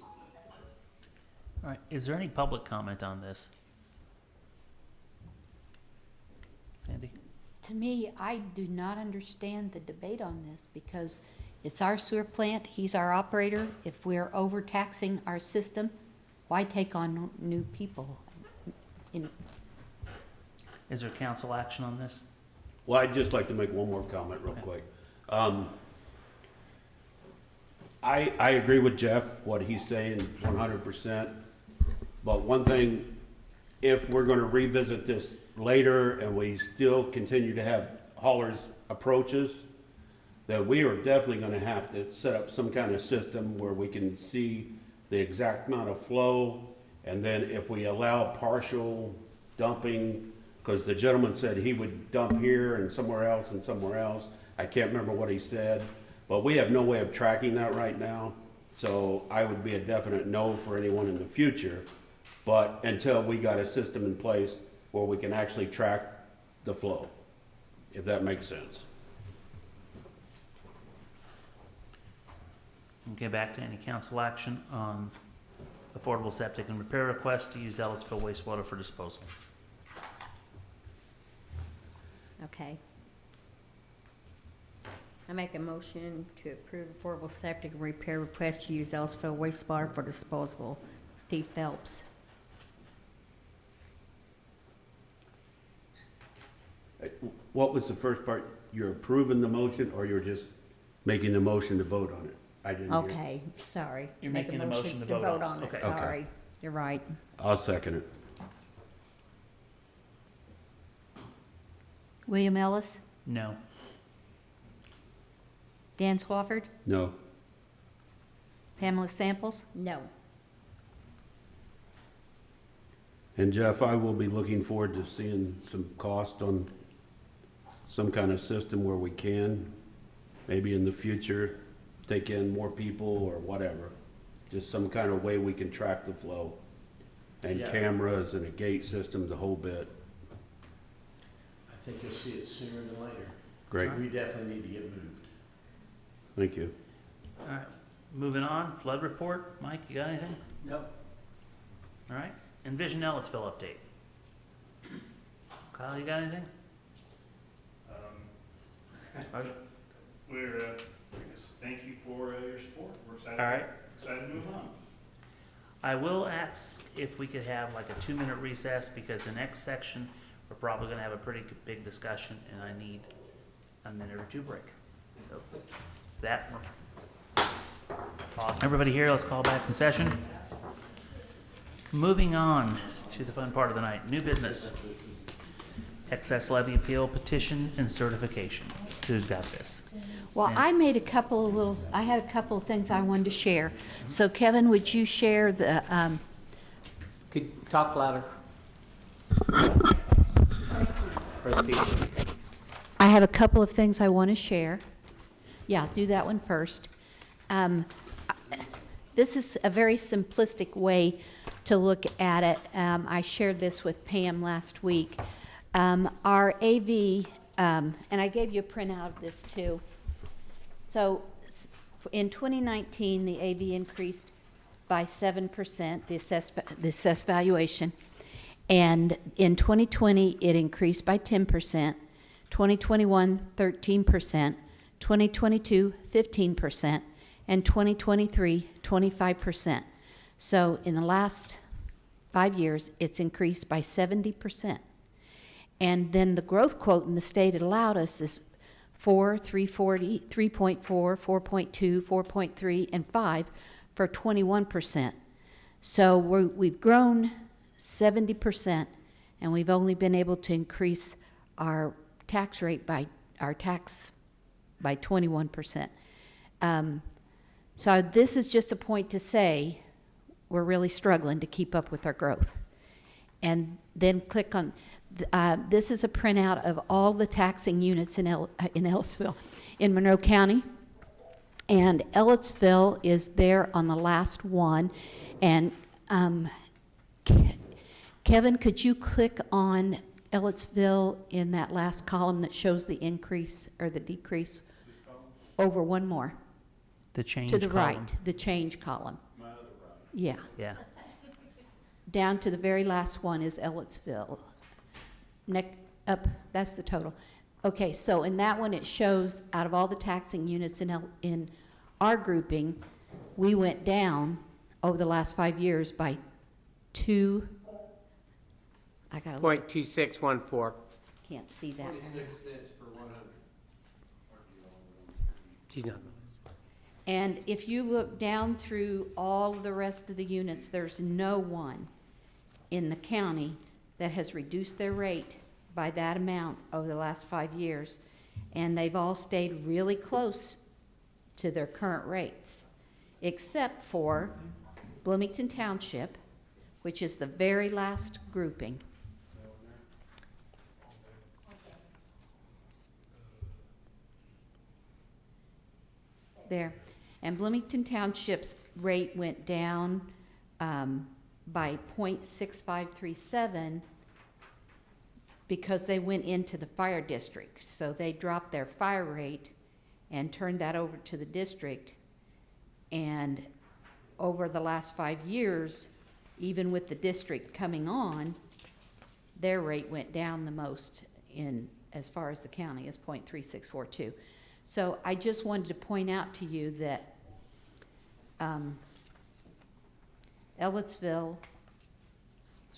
All right, is there any public comment on this? Sandy? To me, I do not understand the debate on this because it's our sewer plant, he's our operator. If we're overtaxing our system, why take on new people? Is there council action on this? Well, I'd just like to make one more comment real quick. I agree with Jeff, what he's saying 100%. But one thing, if we're gonna revisit this later and we still continue to have haulers approaches, then we are definitely gonna have to set up some kind of system where we can see the exact amount of flow. And then if we allow partial dumping, because the gentleman said he would dump here and somewhere else and somewhere else. I can't remember what he said, but we have no way of tracking that right now. So I would be a definite no for anyone in the future. But until we got a system in place where we can actually track the flow, if that makes sense. Okay, back to any council action on affordable septic and repair request to use Ellettsville wastewater for disposal. Okay. I make a motion to approve affordable septic and repair request to use Ellettsville wastewater for disposal. Steve Phelps. What was the first part? You're approving the motion or you're just making the motion to vote on it? I didn't hear. Okay, sorry. You're Make making a motion to vote on. it, Okay. sorry. You're right. I'll second it. William Ellis, No. Dan Swafford, No. Pamela Samples, No. And Jeff, I will be looking forward to seeing some cost on some kind of system where we can, maybe in the future, take in more people or whatever. Just some kind of way we can track the flow. And Yeah. cameras and a gate system, the whole bit. I think you'll see it sooner than later. Great, We definitely need to get moved. thank you. All right, moving on, flood report. Mike, you got anything? Nope. All right, Envision Ellettsville update. Kyle, you got anything? All right. We're, we just thank you for your support. We're excited. All right. Excited to move on. I will ask if we could have like a 2-minute recess because the next section, we're probably gonna have a pretty big discussion and I need a minute or two break. So that, pause. Everybody here, let's call back in session. Moving on to the fun part of the night, new business. Excess levy appeal petition and certification. Who's got this? Well, Yeah. I made I had a couple of things I wanted to share. So Kevin, would you share the, Could you talk louder? Proceed. I have a couple of things I want to share. Yeah, do that one first. This is a very simplistic way to look at it. I shared this with Pam last week. Our AV And I gave you a printout of this too. So in 2019, the AV increased by 7%, the assessed valuation. And in 2020, it increased by 10%, 2021, 13%, 2022, 15%, and 2023, 25%. So in the last 5 years, it's increased by 70%. And then the growth quote in the state it allowed us is 4, 3.40, 3.4, 4.2, 4.3, and 5 for 21%. So we've grown 70%, and we've only been able to increase our tax rate by 21%. So this is just a point to say we're really struggling to keep up with our growth. And then click on, this is a printout of all the taxing units in Ellettsville, in Monroe County. And Ellettsville is there on the last one. And Kevin, could you click on Ellettsville in that last column that shows the increase or the decrease? Over one more. The change To the column. right, the change column. Yeah. Yeah. Down to the very last one is Ellettsville. Up, that's the total. Okay, so in that one, it shows out of all the taxing units in our grouping, we went down over the last 5 years by I gotta look, 0.2614. can't see that. 26 cents per 100. She's not. And if you look down through all the rest of the units, there's no one in the county that has reduced their rate by that amount over the last 5 years. And they've all stayed really close to their current rates, except for Bloomington Township, which is the very last grouping. There. And Bloomington Township's rate went down by 0.6537 because they went into the fire district. So they dropped their fire rate and turned that over to the district. And over the last 5 years, even with the district coming on, their rate went down the most in, as far as the county, is 0.3642. So I just wanted to point out to you that Ellettsville's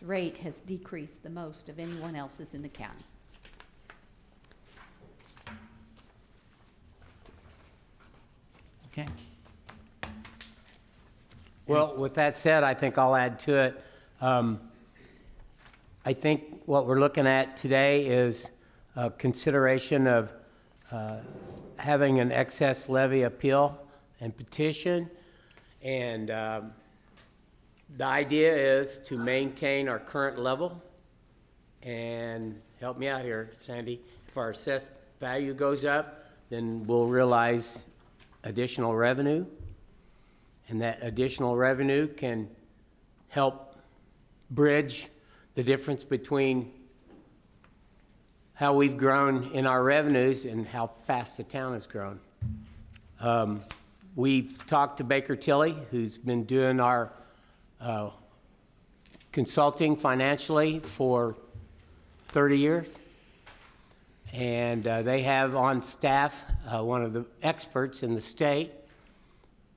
rate has decreased the most of anyone else's in the county. Okay. Well, with that said, I think I'll add to it. I think what we're looking at today is a consideration of having an excess levy appeal and petition. And the idea is to maintain our current level. And help me out here, Sandy. If our assessed value goes up, then we'll realize additional revenue. And that additional revenue can help bridge the difference between how we've grown in our revenues and how fast the town has grown. We've talked to Baker Tilly, who's been doing our consulting financially for 30 years. And they have on staff one of the experts in the state.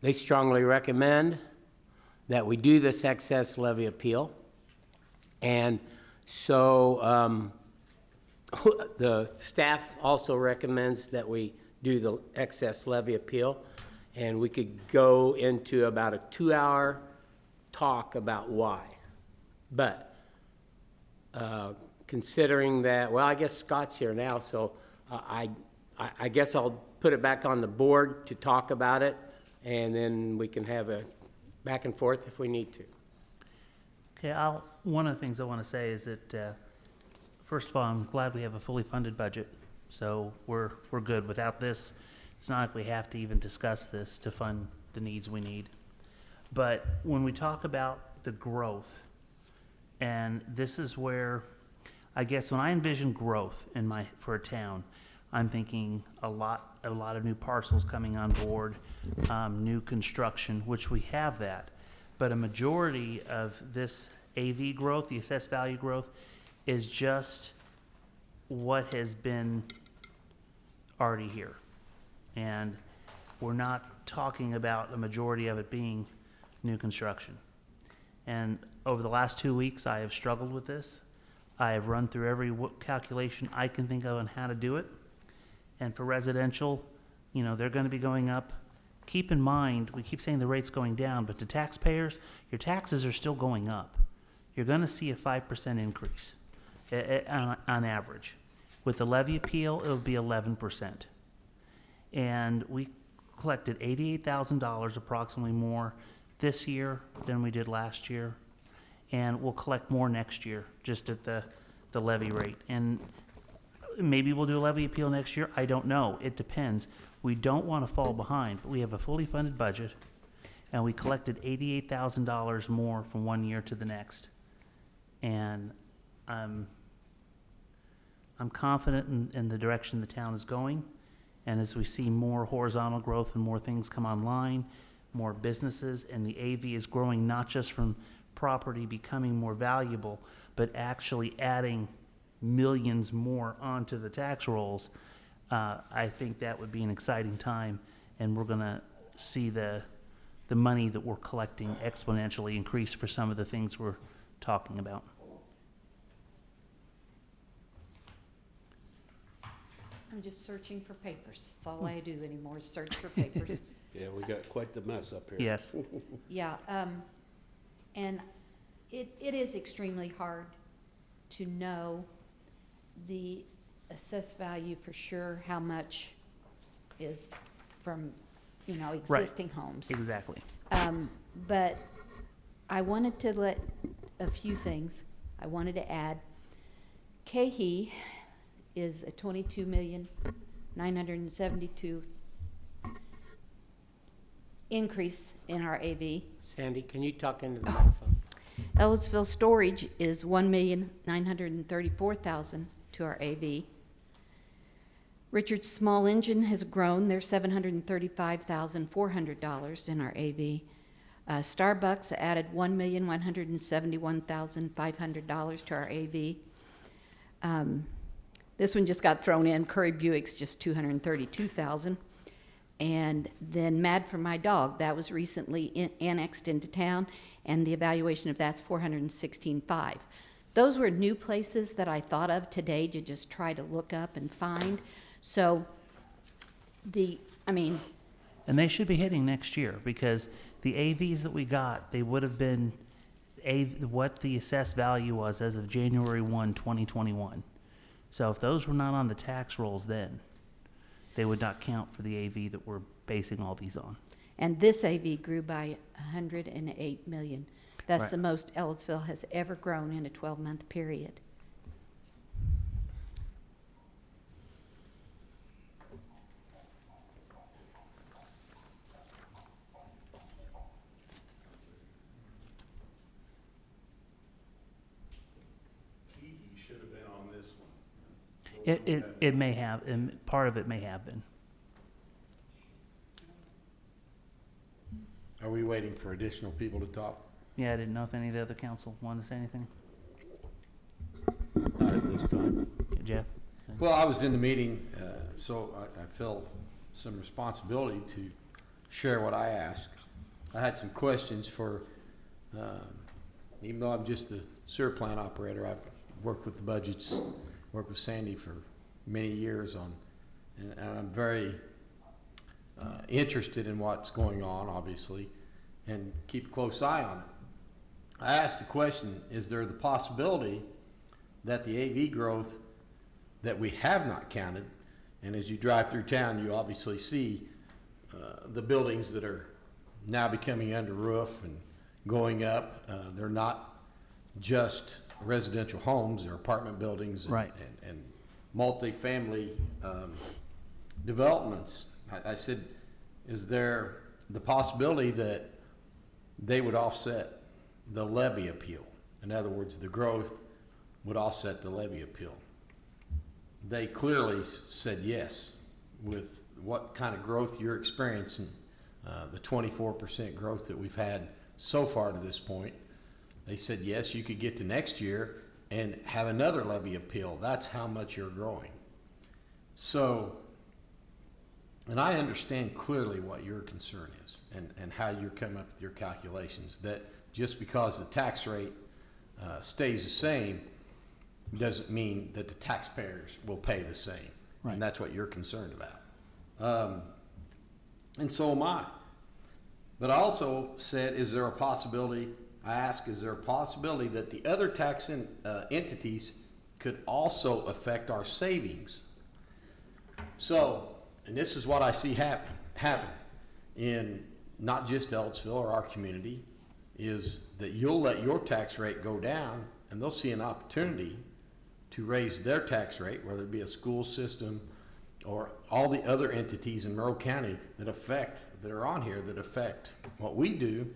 They strongly recommend that we do this excess levy appeal. And so the staff also recommends that we do the excess levy appeal. And we could go into about a 2-hour talk about why. But considering that, well, I guess Scott's here now, so I guess I'll put it back on the board to talk about it, and then we can have a back and forth if we need to. Okay, one of the things I want to say is that, first of all, I'm glad we have a fully funded budget, so we're good. Without this, it's not like we have to even discuss this to fund the needs we need. But when we talk about the growth, and this is where I guess when I envision growth for a town, I'm thinking a lot of new parcels coming on board, new construction, which we have that. But a majority of this AV growth, the assessed value growth, is just what has been already here. And we're not talking about a majority of it being new construction. And over the last 2 weeks, I have struggled with this. I have run through every calculation I can think of on how to do it. And for residential, you know, they're going to be going up. Keep in mind, we keep saying the rate's going down, but to taxpayers, your taxes are still going up. You're going to see a 5% increase on average. With the levy appeal, it'll be 11%. And we collected $88,000 approximately more this year than we did last year. And we'll collect more next year, just at the levy rate. And maybe we'll do a levy appeal next year. I don't know. It depends. We don't want to fall behind, but we have a fully funded budget, and we collected $88,000 more from one year to the next. And I'm confident in the direction the town is going. And as we see more horizontal growth and more things come online, more businesses, and the AV is growing not just from property becoming more valuable, but actually adding millions more onto the tax rolls, I think that would be an exciting time, and we're going to see the money that we're collecting exponentially increase for some of the things we're talking about. I'm just searching for papers. That's all I do anymore, is search for papers. Yeah, we got quite the mess up here. Yes. Yeah, and it is extremely hard to know the assessed value for sure, how much is from, you know, Right. existing homes. Exactly. But I wanted to let a few things, I wanted to add. KHE is a 22,972,000 increase in our AV. Sandy, can you talk into the microphone? Ellettsville Storage is 1,934,000 to our AV. Richard's Small Engine has grown. They're $735,400 in our AV. Starbucks added $1,171,500 to our AV. This one just got thrown in. Curry Buick's just $232,000. And then Mad for My Dog, that was recently annexed into town, and the evaluation of that's $416,500. Those were new places that I thought of today to just try to look up and find. So And they should be hitting next year, because the AVs that we got, they would have been what the assessed value was as of January 1, 2021. So if those were not on the tax rolls then, they would not count for the AV that we're basing all these on. And this AV grew by $108 million. That's Right. the most Ellettsville has ever grown in a 12-month period. Key should have been on this one. It may have, and part of it may have been. Are we waiting for additional people to talk? Yeah, I didn't know if any of the other council wanted to say anything. Not at this time. Jeff? Well, I was in the meeting, so I feel some responsibility to share what I asked. I had some questions for, even though I'm just the sewer plant operator, I've worked with the budgets, worked with Sandy for many years on, and I'm very interested in what's going on, obviously, and keep a close eye on it. I asked the question, is there the possibility that the AV growth that we have not counted, and as you drive through town, you obviously see the buildings that are now becoming under roof and going up. They're not just residential homes, they're apartment buildings and, Right. and multifamily developments. I said, is there the possibility that they would offset the levy appeal? In other words, the growth would offset the levy appeal. They clearly said yes with what kind of growth you're experiencing, the 24% growth that we've had so far to this point. They said, yes, you could get to next year and have another levy appeal. That's how much you're growing. So, and I understand clearly what your concern is and how you're coming up with your calculations, that just because the tax rate stays the same doesn't mean that the taxpayers will pay the same. Right. And that's what you're concerned about. And so am I. But I also said, is there a possibility, I asked, is there a possibility that the other tax entities could also affect our savings? So, and this is what I see happen in not just Ellettsville or our community, is that you'll let your tax rate go down and they'll see an opportunity to raise their tax rate, whether it be a school system or all the other entities in Monroe County that are on here that affect what we do.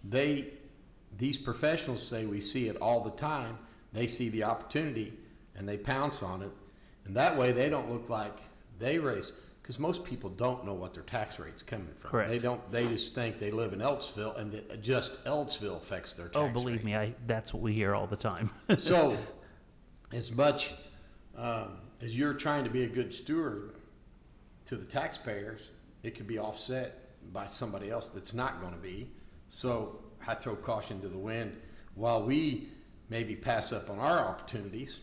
These professionals say we see it all the time. They see the opportunity and they pounce on it. And that way they don't look like they raise, because most people don't know what their tax rate's coming from. Correct. They just think they live in Ellettsville and that just Ellettsville affects their tax Oh, rate. believe me, that's what we hear all the time. So, as much as you're trying to be a good steward to the taxpayers, it could be offset by somebody else that's not going to be. So I throw caution to the wind. While we maybe pass up on our opportunities,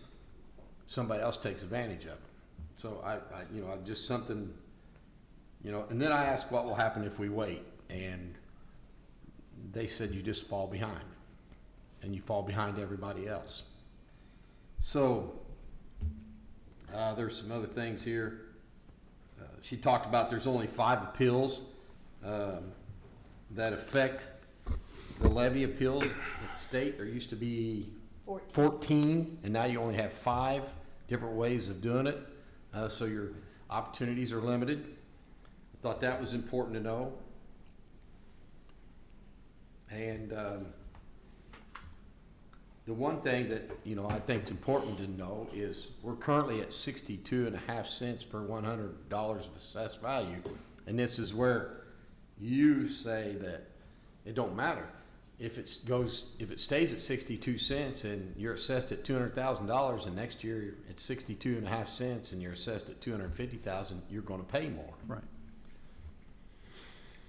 somebody else takes advantage of it. So I just something, and then I asked what will happen if we wait, and they said you just fall behind, and you fall behind everybody else. So there's some other things here. She talked about there's only 5 appeals that affect the levy appeals at the state. There used to be 14, and now you only have 5 different ways of doing it. So your opportunities are limited. I thought that was important to know. And the one thing that I think is important to know is we're currently at 62.5 cents per $100 of assessed value, and this is where you say that it don't matter if it stays at 62 cents and you're assessed at $200,000, and next year it's 62.5 cents and you're assessed at $250,000, you're going to pay more. Right.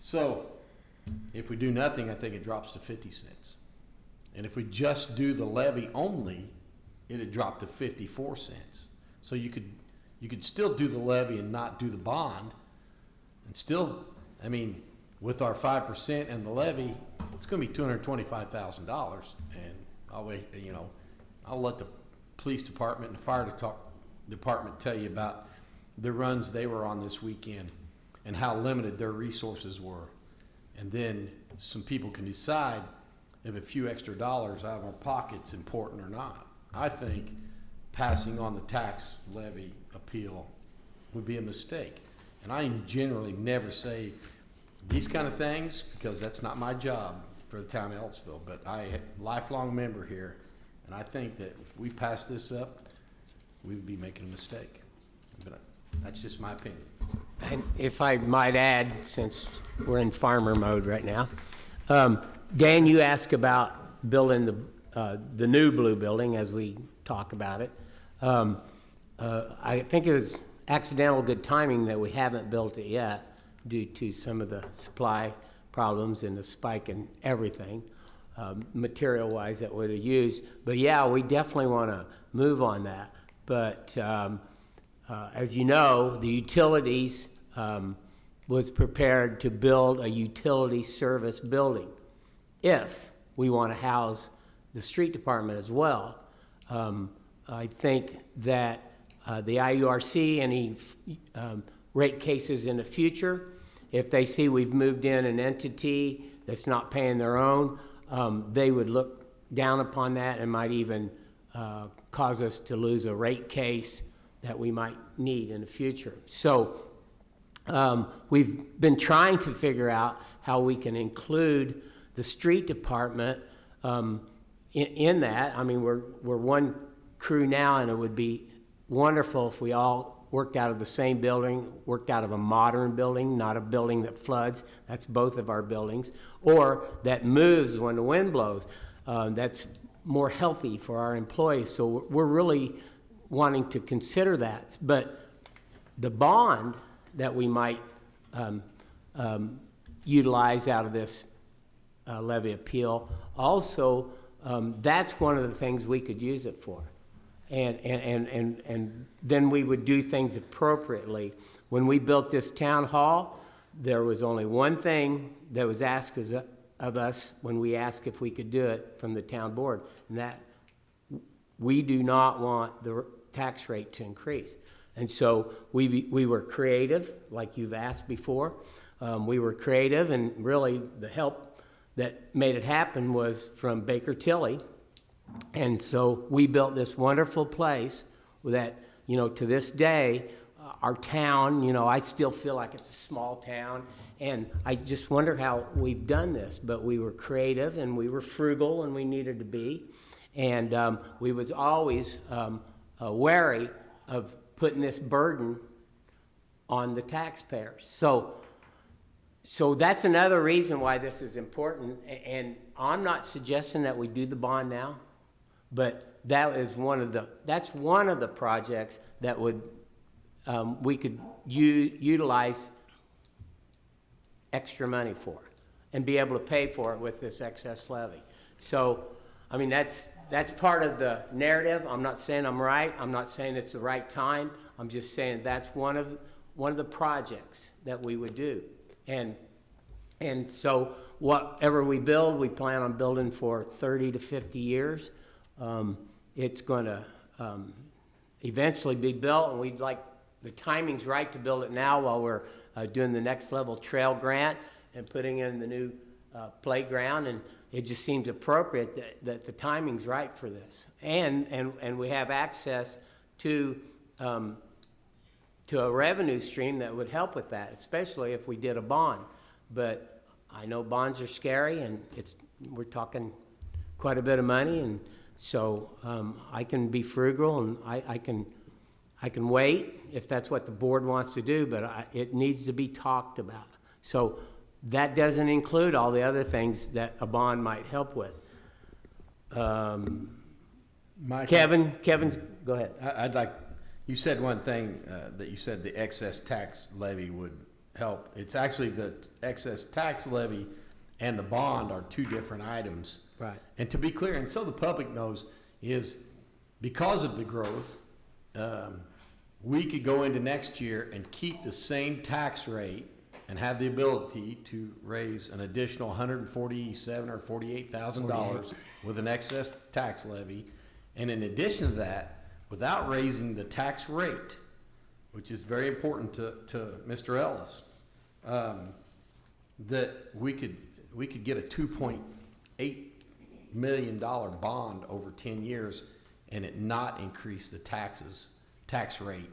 So if we do nothing, I think it drops to 50 cents. And if we just do the levy only, it'd drop to 54 cents. So you could still do the levy and not do the bond, and still, with our 5% and the levy, it's going to be $225,000. And I'll let the police department and the fire department tell you about the runs they were on this weekend and how limited their resources were. And then some people can decide if a few extra dollars out of our pocket's important or not. I think passing on the tax levy appeal would be a mistake. And I generally never say these kind of things because that's not my job for the town of Ellettsville, but I am a lifelong member here, and I think that if we pass this up, we would be making a mistake. But that's just my opinion. And if I might add, since we're in farmer mode right now, Dan, you asked about building the new blue building as we talk about it. I think it was accidental good timing that we haven't built it yet due to some of the supply problems and the spike in everything, material-wise that we'd have used. But yeah, we definitely want to move on that. But as you know, the utilities was prepared to build a utility service building if we want to house the street department as well. I think that the IURC, any rate cases in the future, if they see we've moved in an entity that's not paying their own, they would look down upon that and might even cause us to lose a rate case that we might need in the future. So we've been trying to figure out how we can include the street department in that. I mean, we're one crew now, and it would be wonderful if we all worked out of the same building, worked out of a modern building, not a building that floods. That's both of our buildings, or that moves when the wind blows. That's more healthy for our employees. So we're really wanting to consider that. But the bond that we might utilize out of this levy appeal, also, that's one of the things we could use it for. And then we would do things appropriately. When we built this town hall, there was only one thing that was asked of us when we asked if we could do it from the town board, and that we do not want the tax rate to increase. And so we were creative, like you've asked before. We were creative, and really the help that made it happen was from Baker Tilly. And so we built this wonderful place that, you know, to this day, our town, you know, I still feel like it's a small town, and I just wonder how we've done this. But we were creative, and we were frugal, and we needed to be. And we was always wary of putting this burden on the taxpayers. So that's another reason why this is important. And I'm not suggesting that we do the bond now, but that's one of the projects that would we could utilize extra money for and be able to pay for it with this excess levy. So, I mean, that's part of the narrative. I'm not saying I'm right. I'm not saying it's the right time. I'm just saying that's one of the projects that we would do. And so whatever we build, we plan on building for 30 to 50 years. It's going to eventually be built, and we'd like the timing's right to build it now while we're doing the next level trail grant and putting in the new playground. And it just seems appropriate that the timing's right for this. And we have access to a revenue stream that would help with that, especially if we did a bond. But I know bonds are scary, and we're talking quite a bit of money, and so I can be frugal, and I can wait if that's what the board wants to do, but it needs to be talked about. So that doesn't include all the other things that a bond might help with. Kevin, go ahead. I'd like, you said one thing, that you said the excess tax levy would help. It's actually the excess tax levy and the bond are two different items. Right. And to be clear, and so the public knows, is because of the growth, we could go into next year and keep the same tax rate and have the ability to raise an additional $147,000 or $48,000 with an excess tax levy. And in addition to that, without raising the tax rate, which is very important to Mr. Ellis, that we could get a $2.8 million bond over 10 years and it not increase the tax rate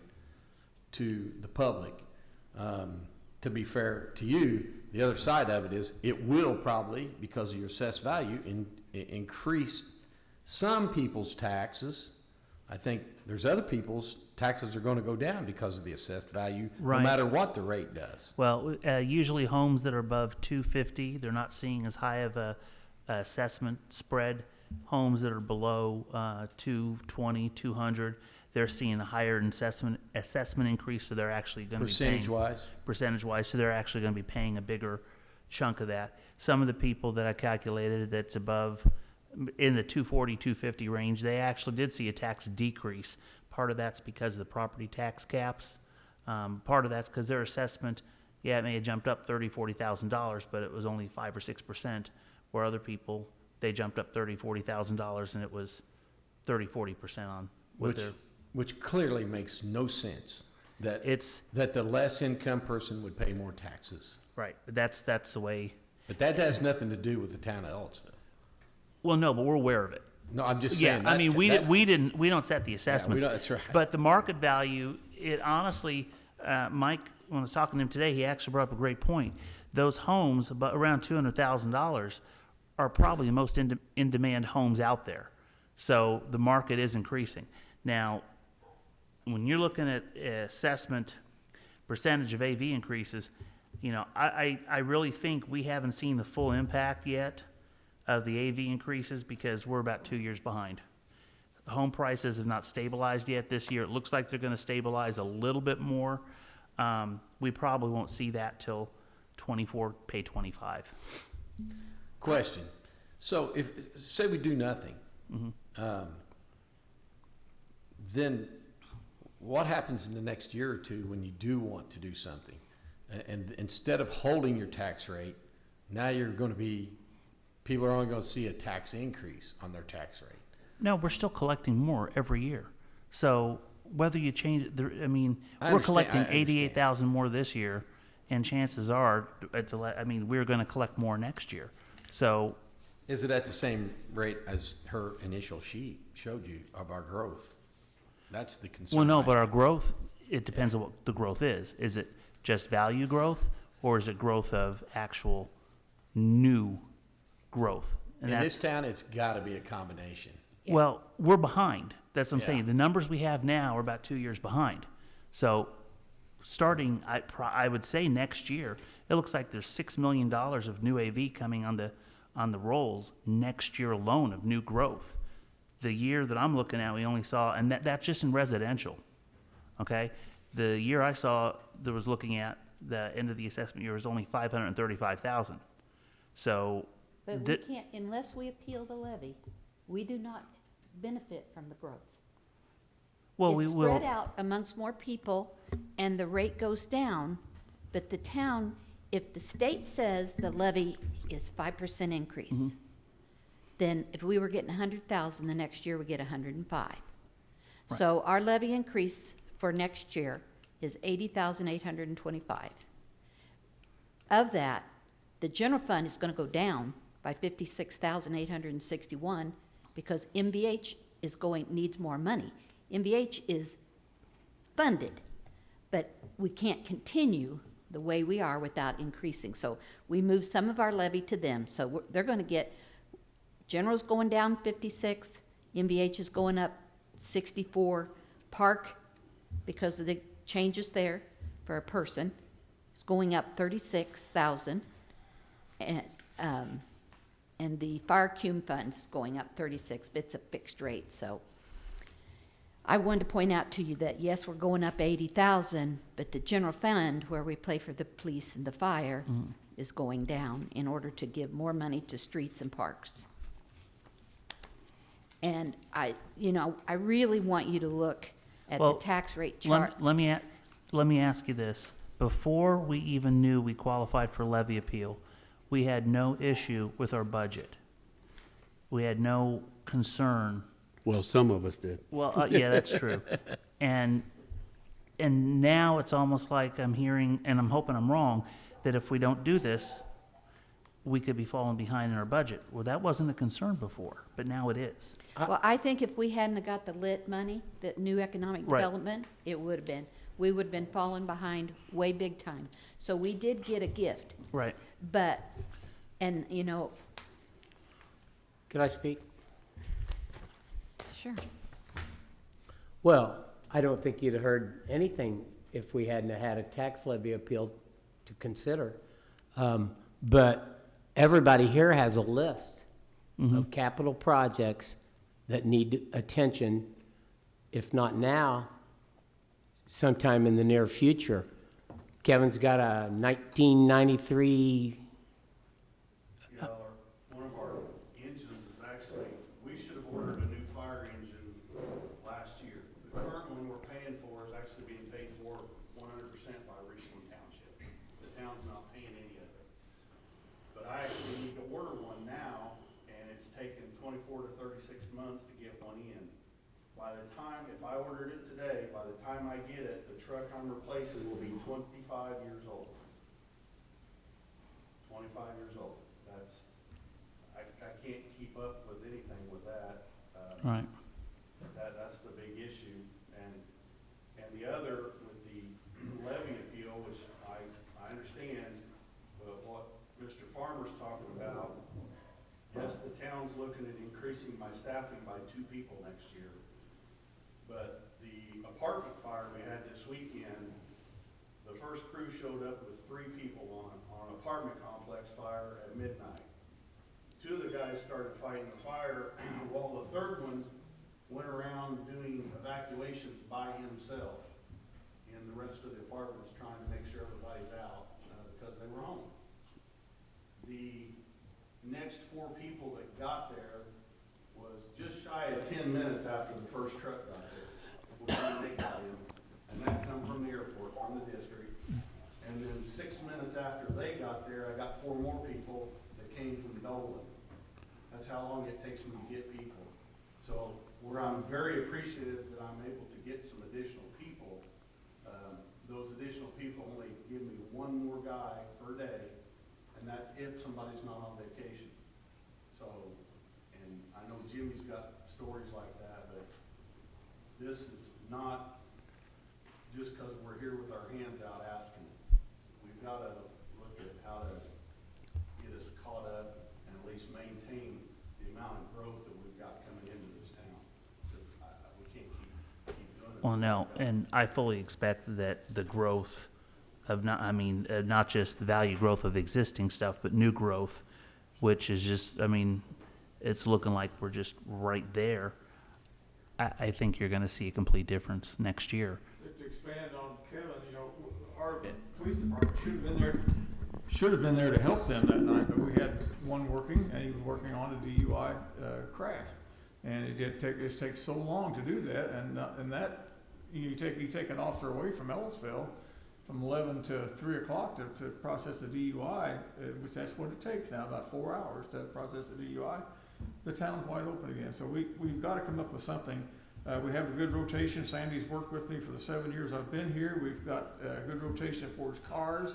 to the public. To be fair to you, the other side of it is it will probably, because of your assessed value, increase some people's taxes. I think there's other people's taxes are going to go down because of the assessed value, Right. no matter what the rate does. Well, usually homes that are above 250, they're not seeing as high of a assessment spread. Homes that are below 220, 200, they're seeing a higher assessment increase, so they're actually going to be paying percentage-wise, so they're actually going to be paying a bigger chunk of that. Some of the people that I calculated that's above in the 240, 250 range, they actually did see a tax decrease. Part of that's because of the property tax caps. Part of that's because their assessment, it may have jumped up $30,000, $40,000, but it was only 5 or 6%, where other people, they jumped up $30,000, $40,000, and it was 30, 40% on what their. Which clearly makes no sense, that the less income person would pay more taxes. Right, but that's the way. But that has nothing to do with the town of Ellettsville. Well, no, but we're aware of it. No, I'm just Yeah, saying. I mean, we don't set the assessments. that's right. But the market value, it honestly, Mike, when I was talking to him today, he actually brought up a great point. Those homes, about around $200,000, are probably the most in-demand homes out there. So the market is increasing. Now, when you're looking at assessment percentage of AV increases, I really think we haven't seen the full impact yet of the AV increases because we're about 2 years behind. Home prices have not stabilized yet this year. It looks like they're going to stabilize a little bit more. We probably won't see that till 24, pay 25. Question. So say we do nothing, then what happens in the next year or two when you do want to do something? And instead of holding your tax rate, now people are only going to see a tax increase on their tax rate. No, we're still collecting more every year. So whether you change it, we're understand- collecting I understand. 88,000 more this year, and chances are, we're going to collect more next year. So Is it at the same rate as her initial sheet showed you of our growth? That's the concern. well, no, I but our have. growth, it depends on what the growth is. Is it just value growth, or is it growth of actual new growth? And In this town, it's got to be a combination. Yeah. well, we're behind. That's what I'm Yeah. saying. The numbers we have now are about 2 years behind. So starting, I would say next year, it looks like there's $6 million of new AV coming on the rolls next year alone of new growth. The year that I'm looking at, we only saw, and that's just in residential, okay? The year I saw that was looking at the end of the assessment year was only 535,000. So, But we can't, unless we appeal the levy, we do not benefit from the growth. well, we It's will. spread out amongst more people, and the rate goes down, but the town, if the state says the levy is 5% increase, then if we were getting 100,000, the next year we get 105. So our levy increase for next year is 80,825. Of that, the general fund is gonna go down by 56,861 because MVH needs more money. MVH is funded, but we can't continue the way we are without increasing. So we moved some of our levy to them. So they're going to get, general's going down 56, MVH is going up 64, park, because of the changes there for a person, is going up 36,000, and the fire cum fund is going up 36, but it's a fixed rate. So I wanted to point out to you that, yes, we're going up 80,000, but the general fund, where we pay for the police and the fire, is going down in order to give more money to streets and parks. And I really want you to look at the Well, tax rate chart. Let me ask you this. Before we even knew we qualified for levy appeal, we had no issue with our budget. We had no concern. Well, some of us did. Well, yeah, that's true. And now it's almost like I'm hearing, and I'm hoping I'm wrong, that if we don't do this, we could be falling behind in our budget. Well, that wasn't a concern before, but now it is. Well, I think if we hadn't have got the lit money, the new economic Right. development, we would have been falling behind way big time. So we did get a gift, Right. but, Could I speak? sure. Well, I don't think you'd have heard anything if we hadn't had a tax levy appeal to consider. But everybody here has a list of capital projects that need attention, if not now, sometime in the near future. Kevin's got a 1993, One of our engines is actually, we should have ordered a new fire engine last year. The current one we're paying for is actually being paid for 100% by Richland Township. The town's not paying any of it. But I actually need to order one now, and it's taken 24 to 36 months to get one in. By the time, if I ordered it today, by the time I get it, the truck I'm replacing will be 25 years old. 25 years old. I can't keep up with anything with that. Right. That's the big issue. And the other, with the levy appeal, which I understand, but what Mr. Farmer's talking about, yes, the town town's looking at increasing my staffing by 2 people next year. But the apartment fire we had this weekend, the first crew showed up with 3 people on an apartment complex fire at midnight. 2 of the guys started fighting the fire, while the third one went around doing evacuations by himself in the rest of the apartments, trying to make sure everybody's out, because they were home. The next 4 people that got there was just shy of 10 minutes after the first truck got there, before they got in. And that come from the airport, from the district. And then 6 minutes after they got there, I got 4 more people that came from Dolan. That's how long it takes me to get people. So where I'm very appreciative that I'm able to get some additional people, those additional people only give me 1 more guy per day, and that's if somebody's not on vacation. So, and I know Jimmy's got stories like that, but this is not just because we're here with our hands out asking. We've got to look at how to get us caught up and at least maintain the amount of growth that we've got coming into this town. We can't keep doing it. Well, no, and I fully expect that the growth of not just the value growth of existing stuff, but new growth, which is just, it's looking like we're just right there. I think you're gonna see a complete difference next year. To expand on Kevin, our police department should have been there to help them that night, but we had one working, and he was working on a DUI crash. And it takes so long to do that, and that, you take an officer away from Ellettsville from 11 to 3 o'clock to process a DUI, which that's what it takes now, about 4 hours to process a DUI. The town's wide open again, so we've got to come up with something. We have a good rotation. Sandy's worked with me for the 7 years I've been here. We've got a good rotation for his cars.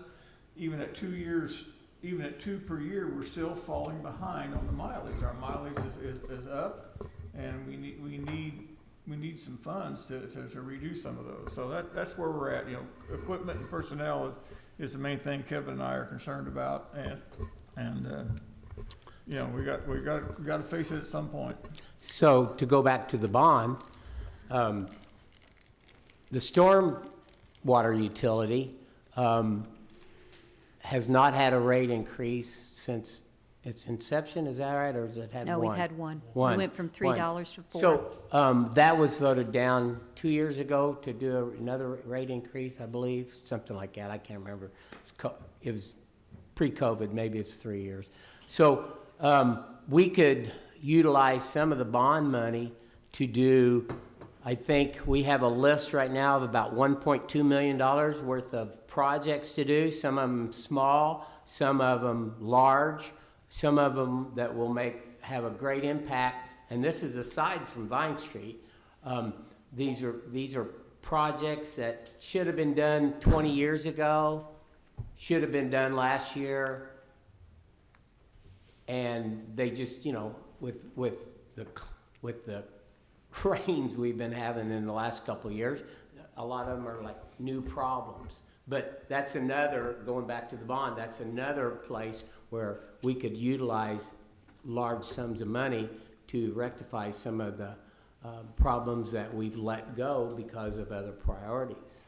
Even at 2 years, even at 2 per year, we're still falling behind on the mileage. Our mileage is up, and we need some funds to reduce some of those. So that's where we're at. Equipment and personnel is the main thing Kevin and I are concerned about, and we got to face it at some point. So to go back to the bond, the storm water utility has not had a rate increase since its inception, is that right, or has it had one? No, we've had one. One. We went from $3 to $4. So that was voted down 2 years ago to do another rate increase, I believe, something like that. I can't remember. It was pre-COVID, maybe it's 3 years. So we could utilize some of the bond money to do, I think we have a list right now of about $1.2 million worth of projects to do, some of them small, some of them large, some of them that will have a great impact. And this is aside from Vine Street. These are projects that should have been done 20 years ago, should have been done last year, and they just, with the rains we've been having in the last couple of years, a lot of them are like new problems. But that's another, going back to the bond, that's another place where we could utilize large sums of money to rectify some of the problems that we've let go because of other priorities.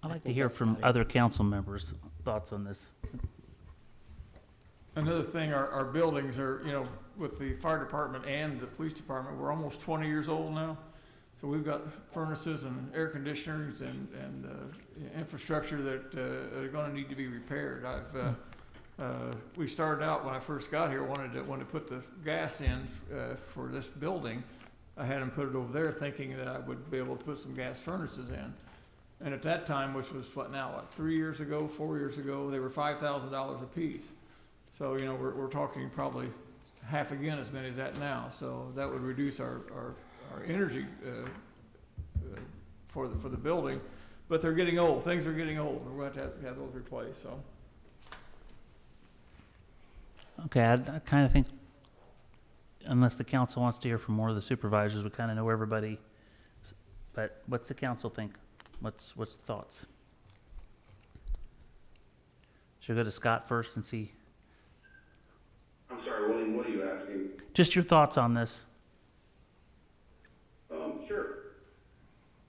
I'd like to hear from other council members' thoughts on this. Another thing, our buildings are, with the fire department and the police department, we're almost 20 years old now. So we've got furnaces and air conditioners and infrastructure that are going to need to be repaired. We started out when I first got here, wanted to put the gas in for this building. I had them put it over there thinking that I would be able to put some gas furnaces in. And at that time, which was 3 years ago, 4 years ago, they were $5,000 a piece. So, we're talking probably half again as many as that now. So that would reduce our energy for the building. But they're getting old. Things are getting old. We're going to have those replaced. So. Okay, I kind of think, unless the council wants to hear from more of the supervisors, we kind of know everybody. But what's the council think? What's the thoughts? Should we go to Scott first and see? I'm sorry, William, what are you asking? Just your thoughts on this. Sure.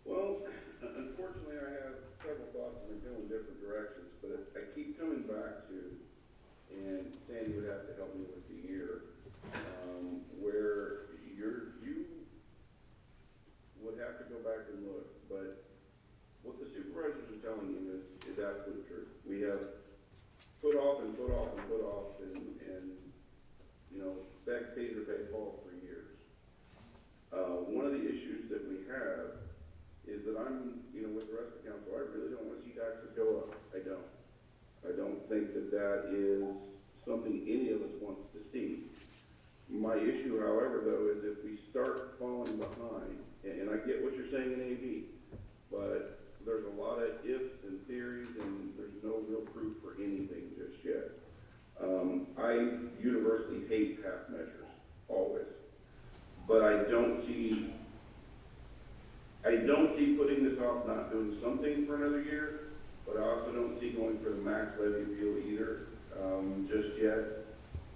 Well, unfortunately, I have several thoughts and they go in different directions, but I keep coming back to, and Sandy would have to help me with the year, where you would have to go back and look, but what the supervisors are telling you is absolute truth. We have put off and put off and put off and you know, begged Peter to pay Paul for years. One of the issues that we have is that I'm, you know, with the rest of the council, I really don't want to see taxes go up. I don't. I don't think that that is something any of us wants to see. My issue, however, though, is if we start falling behind, and I get what you're saying in AV, but there's a lot of ifs and theories, and there's no real proof for anything just yet. I universally hate half measures, always. But I don't see putting this off, not doing something for another year, but I also don't see going for the max levy appeal either, just yet.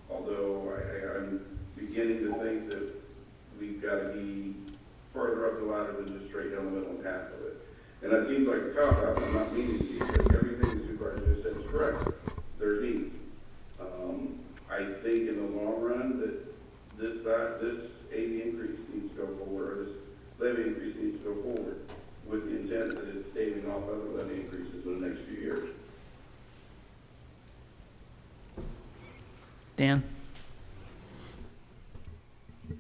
Although I'm beginning to think that we've got to be further up the ladder than just straight down the middle and half of it. And that seems like a cop-out, I'm not meaning to, because everything the supervisor just said is correct. There's needs. I think in the long run that this AV increase needs to go forward, or this levy increase needs to go forward with the intent that it's staving off other levy increases in the next few years. Dan?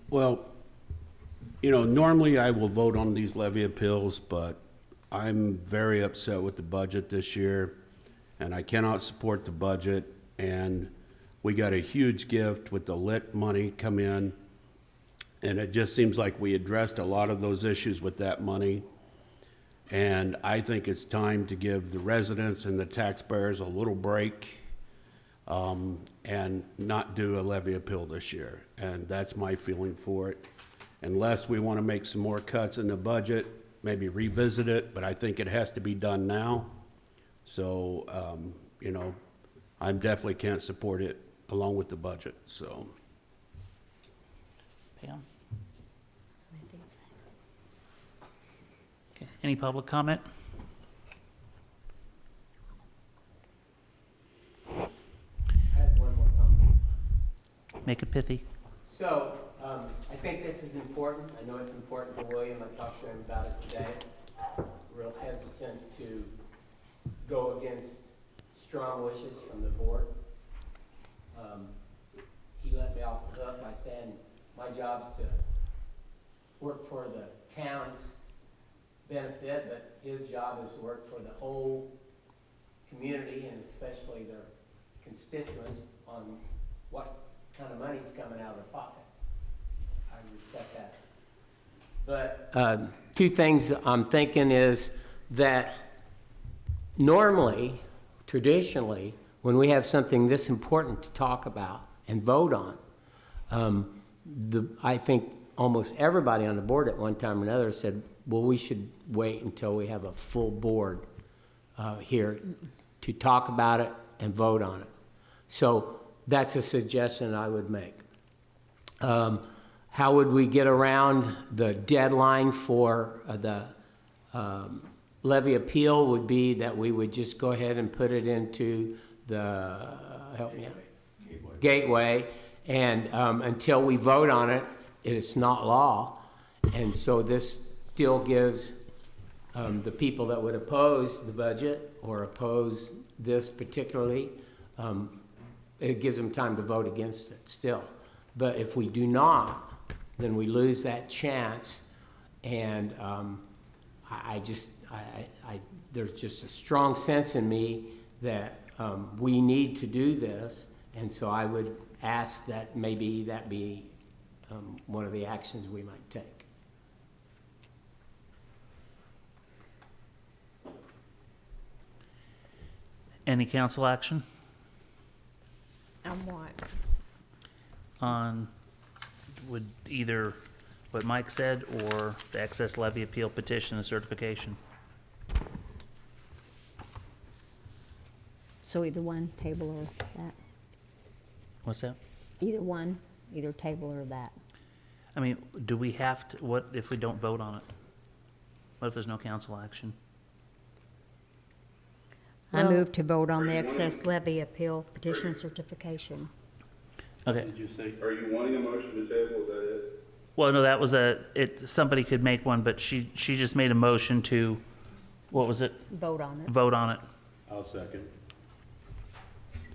Well, you know, normally I will vote on these levy appeals, but I'm very upset with the budget this year, and I cannot support the budget, and we got a huge gift with the lit money come in, and it just seems like we addressed a lot of those issues with that money. And I think it's time to give the residents and the taxpayers a little break, and not do a levy appeal this year. And that's my feeling for it. Unless we want to make some more cuts in the budget, maybe revisit it, but I think it has to be done now. So, you know, I definitely can't support it along with the budget, so. Pam? Okay. Any public comment? I have one more comment. Make it pithy. So, I think this is important. I know it's important for William. I talked to him about it today. Real hesitant to go against strong wishes from the board. He let me off the hook by saying my job's to work for the town's benefit, but his job is to work for the whole community and especially their constituents on what kind of money's coming out of their pocket. I respect that. But two things I'm thinking is that normally, traditionally, when we have something this important to talk about and vote on, I think almost everybody on the board at one time or another said, well, we should wait until we have a full board here to talk about it and vote on it. So that's a suggestion I would make. How would we get around the deadline for the levy appeal would be that we would just go ahead and put it into the, help me out, gateway, and until we vote on it, it's not law. And so this still gives the people that would oppose the budget or oppose this particularly, it gives them time to vote against it still. But if we do not, then we lose that chance, and there's just a strong sense in me that we need to do this, and so I would ask that maybe that be one of the actions we might take. Any council action On what? on would either what Mike said or the excess levy appeal petition and certification? So either one, table or that, What's that? either one, either table or that. I mean, do we have to, what if we don't vote on it? What if there's no council action? I Well- move to vote on the excess levy appeal petition and certification. Okay, Did you say? Are you wanting a motion to table, is that it? well, no, that was somebody could make one, but she just made a motion to, what was it? Vote on it. Vote on it. I'll second.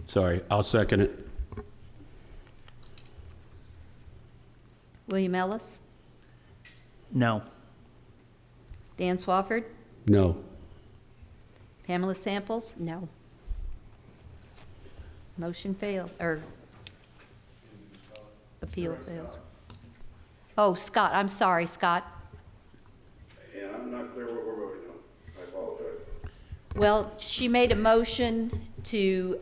Sorry, I'll second it. William Ellis, No. Dan Swafford, No. Pamela Samples, No. motion failed, or appeal fails. Oh, Scott, I'm sorry, Scott. And I'm not clear what we're voting on. I apologize. Well, she made a motion to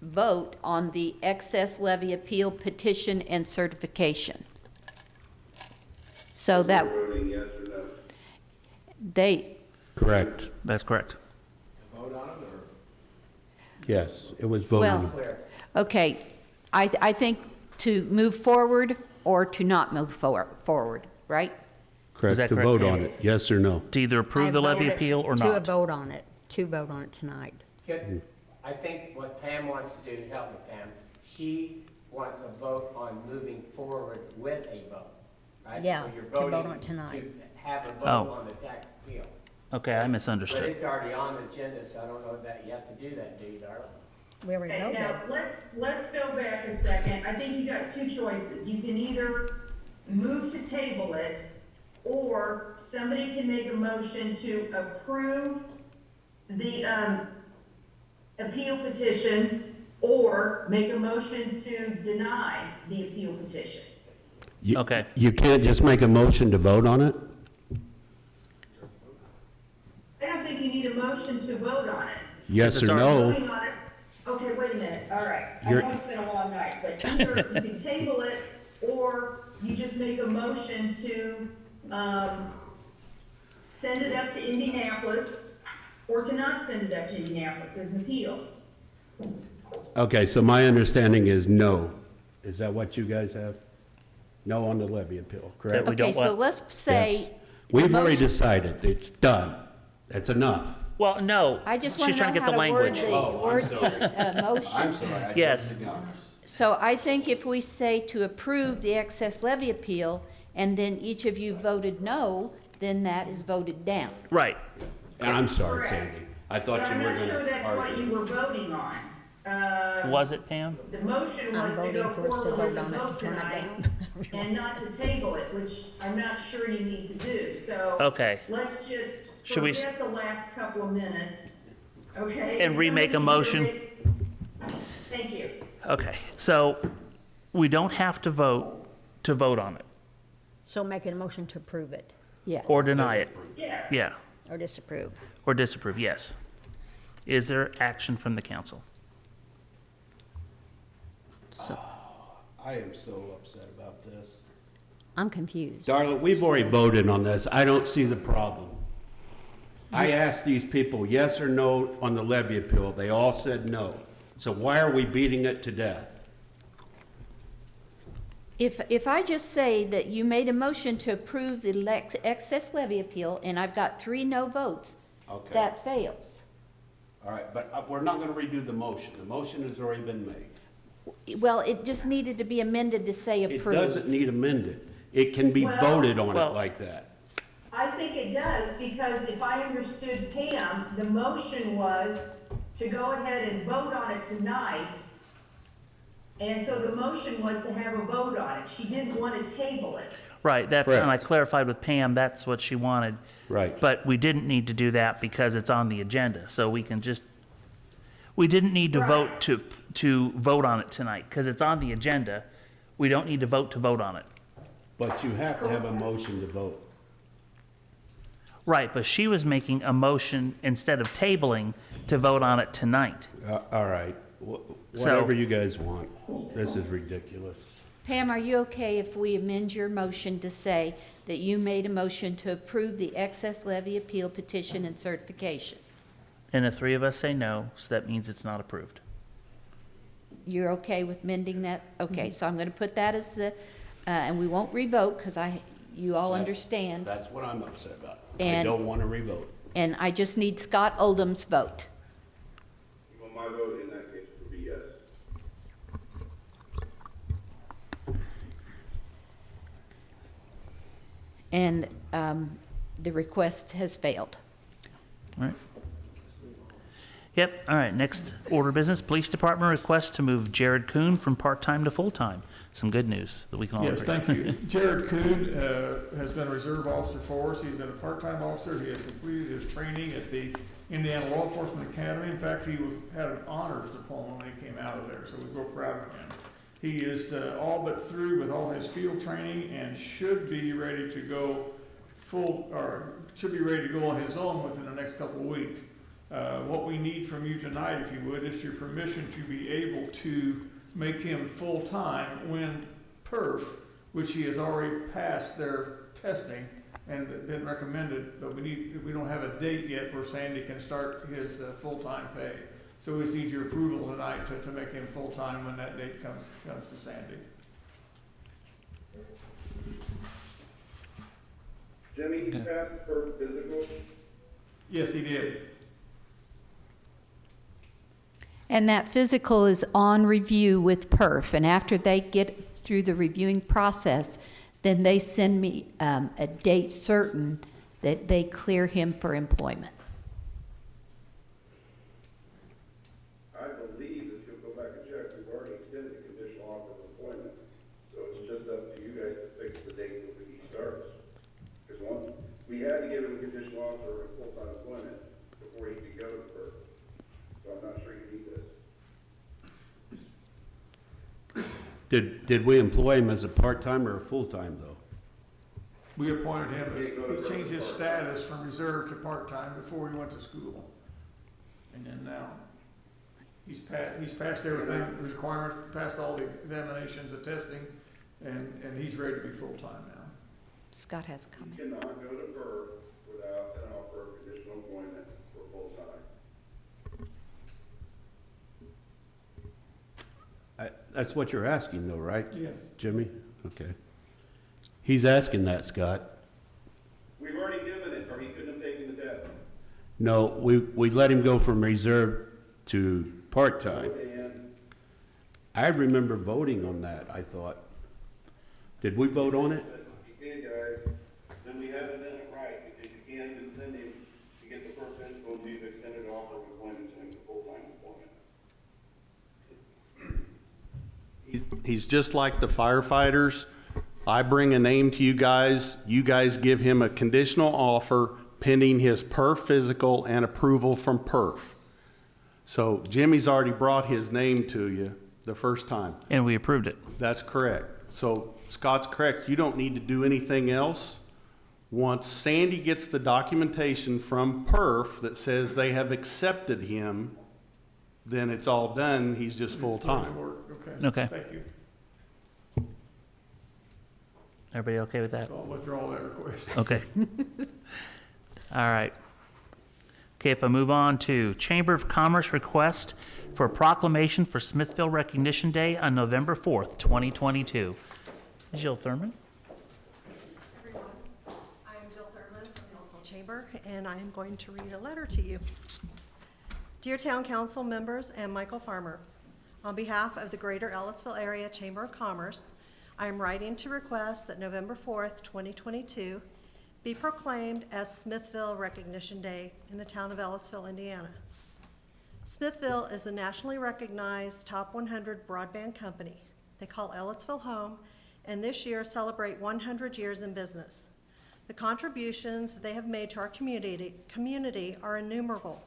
vote on the excess levy appeal petition and certification. So that We're voting yes or no? they, Correct. That's correct. Vote on it, or? Yes, it was well, voted. okay, I think to move forward or to not move forward, right? Is that Correct, to correct, vote Pam? on it, yes or no? To either approve the levy appeal or To not. vote on it, tonight. I think what Pam wants to do, help me Pam, she wants a vote on moving forward with a vote, right? Yeah, So you're to vote voting on it tonight. To have a vote Oh. on the tax appeal. Okay, I But misunderstood. it's already on the agenda, so I don't know that you have to do that, do you, Darla? We already Okay, voted. now, let's go back a second. I think you got two choices. You can either move to table it, or somebody can make a motion to approve the, appeal petition, or make a motion to deny the appeal petition. You- Okay. You can't just make a motion to vote on it? I don't think you need a motion to vote on it. Yes It's or already no? Voting on it, okay, wait a minute, all right. I You're- know it's been a long night, but either you can table it, or you just make a motion to, send it up to Indianapolis, or to not send it up to Indianapolis as an appeal. Okay, so my understanding is no. Is that what you guys have? No on the levy appeal, correct? We Okay, don't so want- let's say. Yes. We've already motion- decided, it's done. That's enough. Well, no. I just want She's to trying to know get how the to word language. the motion. sorry. Yes. So I think if we say to approve the excess levy appeal, and then each of you voted no, then that is voted down. Right. And I'm sorry, Correct. Sandy. I But thought you I'm were not sure gonna that's what argue. you were voting on. Was it, Pam? The motion I'm was to voting go for us to forward with vote the on it vote to turn it tonight, down. and not to table it, which I'm not sure you need to do, so. Okay. Let's just Should we- forget the last couple of minutes, okay? And remake a Somebody motion? either make- Thank you. Okay, so we don't have to vote on it So making a motion to approve it Yes. or deny it. Yes. Yeah, or disapprove. or disapprove, yes. Is there action from the council? So, I am so upset about this. I'm confused. Darla, we've already voted on this. I don't see the problem. I asked these people yes or no on the levy appeal. They all said no. So why are we beating it to death? If I just say that you made a motion to approve the excess levy appeal, and I've got 3 no votes, Okay. that fails. All right, but we're not gonna redo the motion. The motion has already been made. Well, it just needed to be amended to say It approve. doesn't need amended. It can be Well- voted on it Well- like that. I think it does, because if I understood Pam, the motion was to go ahead and vote on it tonight. And so the motion was to have a vote on it. She didn't want to table it. Right, that's, and I Correct. clarified with Pam, that's what she wanted. Right. But we didn't need to do that because it's on the agenda, so we can just, we didn't need to vote Right. to vote on it tonight, because it's on the agenda. We don't need to vote on it. But you have to have a motion to vote. Right, but she was making a motion instead of tabling to vote on it tonight. All right, So- whatever you guys want. This is ridiculous. Pam, are you okay if we amend your motion to say that you made a motion to approve the excess levy appeal petition and certification? And the 3 of us say no, so that means it's not approved. you're okay with mending that? Okay, so I'm gonna put that as the, and we won't revote, because you all understand. That's what I'm upset about. I And- don't want to revote. And I just need Scott Oldham's vote. Well, my vote in that case would be yes. And the request has failed. All right. Yep, all right, next order of business, Police Department request to move Jared Kuhn from part-time to full-time. Some good news that we can all Yes, agree. thank you. Jared Kuhn has been a reserve officer for us. He's been a part-time officer. He has completed his training at the Indiana Law Enforcement Academy. In fact, had an honors diploma when he came out of there, so we're real proud of him. He is all but through with all his field training and should be ready to go on his own within the next couple of weeks. What we need from you tonight, if you would, is your permission to be able to make him full-time when PERF, which he has already passed their testing and been recommended, but we don't have a date yet where Sandy can start his full-time pay. So we just need your approval tonight to make him full-time when that date comes to Sandy. Jimmy, he passed the first physical. Yes, he did. And that physical is on review with PERF, and after they get through the reviewing process, then they send me a date certain that they clear him for employment. I believe that you'll go back and check, we've already extended the conditional offer of employment. So it's just up to you guys to fix the date that he starts. Because we had to give him a conditional offer of full-time employment before he could go to PERF. So I'm not sure you need this. Did we employ him as a part-time or a full-time, though? We appointed him, he changed his status from reserve to part-time before he went to school. And then now, he's passed everything, requirements, passed all the examinations, the testing, and he's ready to be full-time now. Scott has a You comment. cannot go to PERF without an offer of conditional employment for full-time. That's what you're asking, though, right, Yes. Jimmy? Okay. He's asking that, Scott. We've already given it, or he couldn't have taken the test. No, we let him go from reserve to part-time. And I remember voting on that, I thought. Did we vote on it? you did, guys, then we haven't done it right, because you can't even send him to get the first physical, and you've extended offer of employment to him to full-time employment. He's just like the firefighters. I bring a name to you guys give him a conditional offer pending his PERF physical and approval from PERF. So Jimmy's already brought his name to you the first time. And we approved it. That's correct. So Scott's correct. You don't need to do anything else. Once Sandy gets the documentation from PERF that says they have accepted him, then it's all done. He's just full-time. Okay. Thank you. Everybody okay with that? So I'll withdraw that request. Okay. All right. Okay, if I move on to Chamber of Commerce request for a proclamation for Smithville Recognition Day on November 4th, 2022. Jill Thurman. Everyone, I am Jill Thurman from the Ellettsville Chamber, and I am going to read a letter to you. Dear Town Council members and Michael Farmer, on behalf of the Greater Ellettsville Area Chamber of Commerce, I am writing to request that November 4th, 2022 be proclaimed as Smithville Recognition Day in the town of Ellettsville, Indiana. Smithville is a nationally recognized top 100 broadband company. They call Ellettsville home, and this year celebrate 100 years in business. The contributions that they have made to our community are innumerable.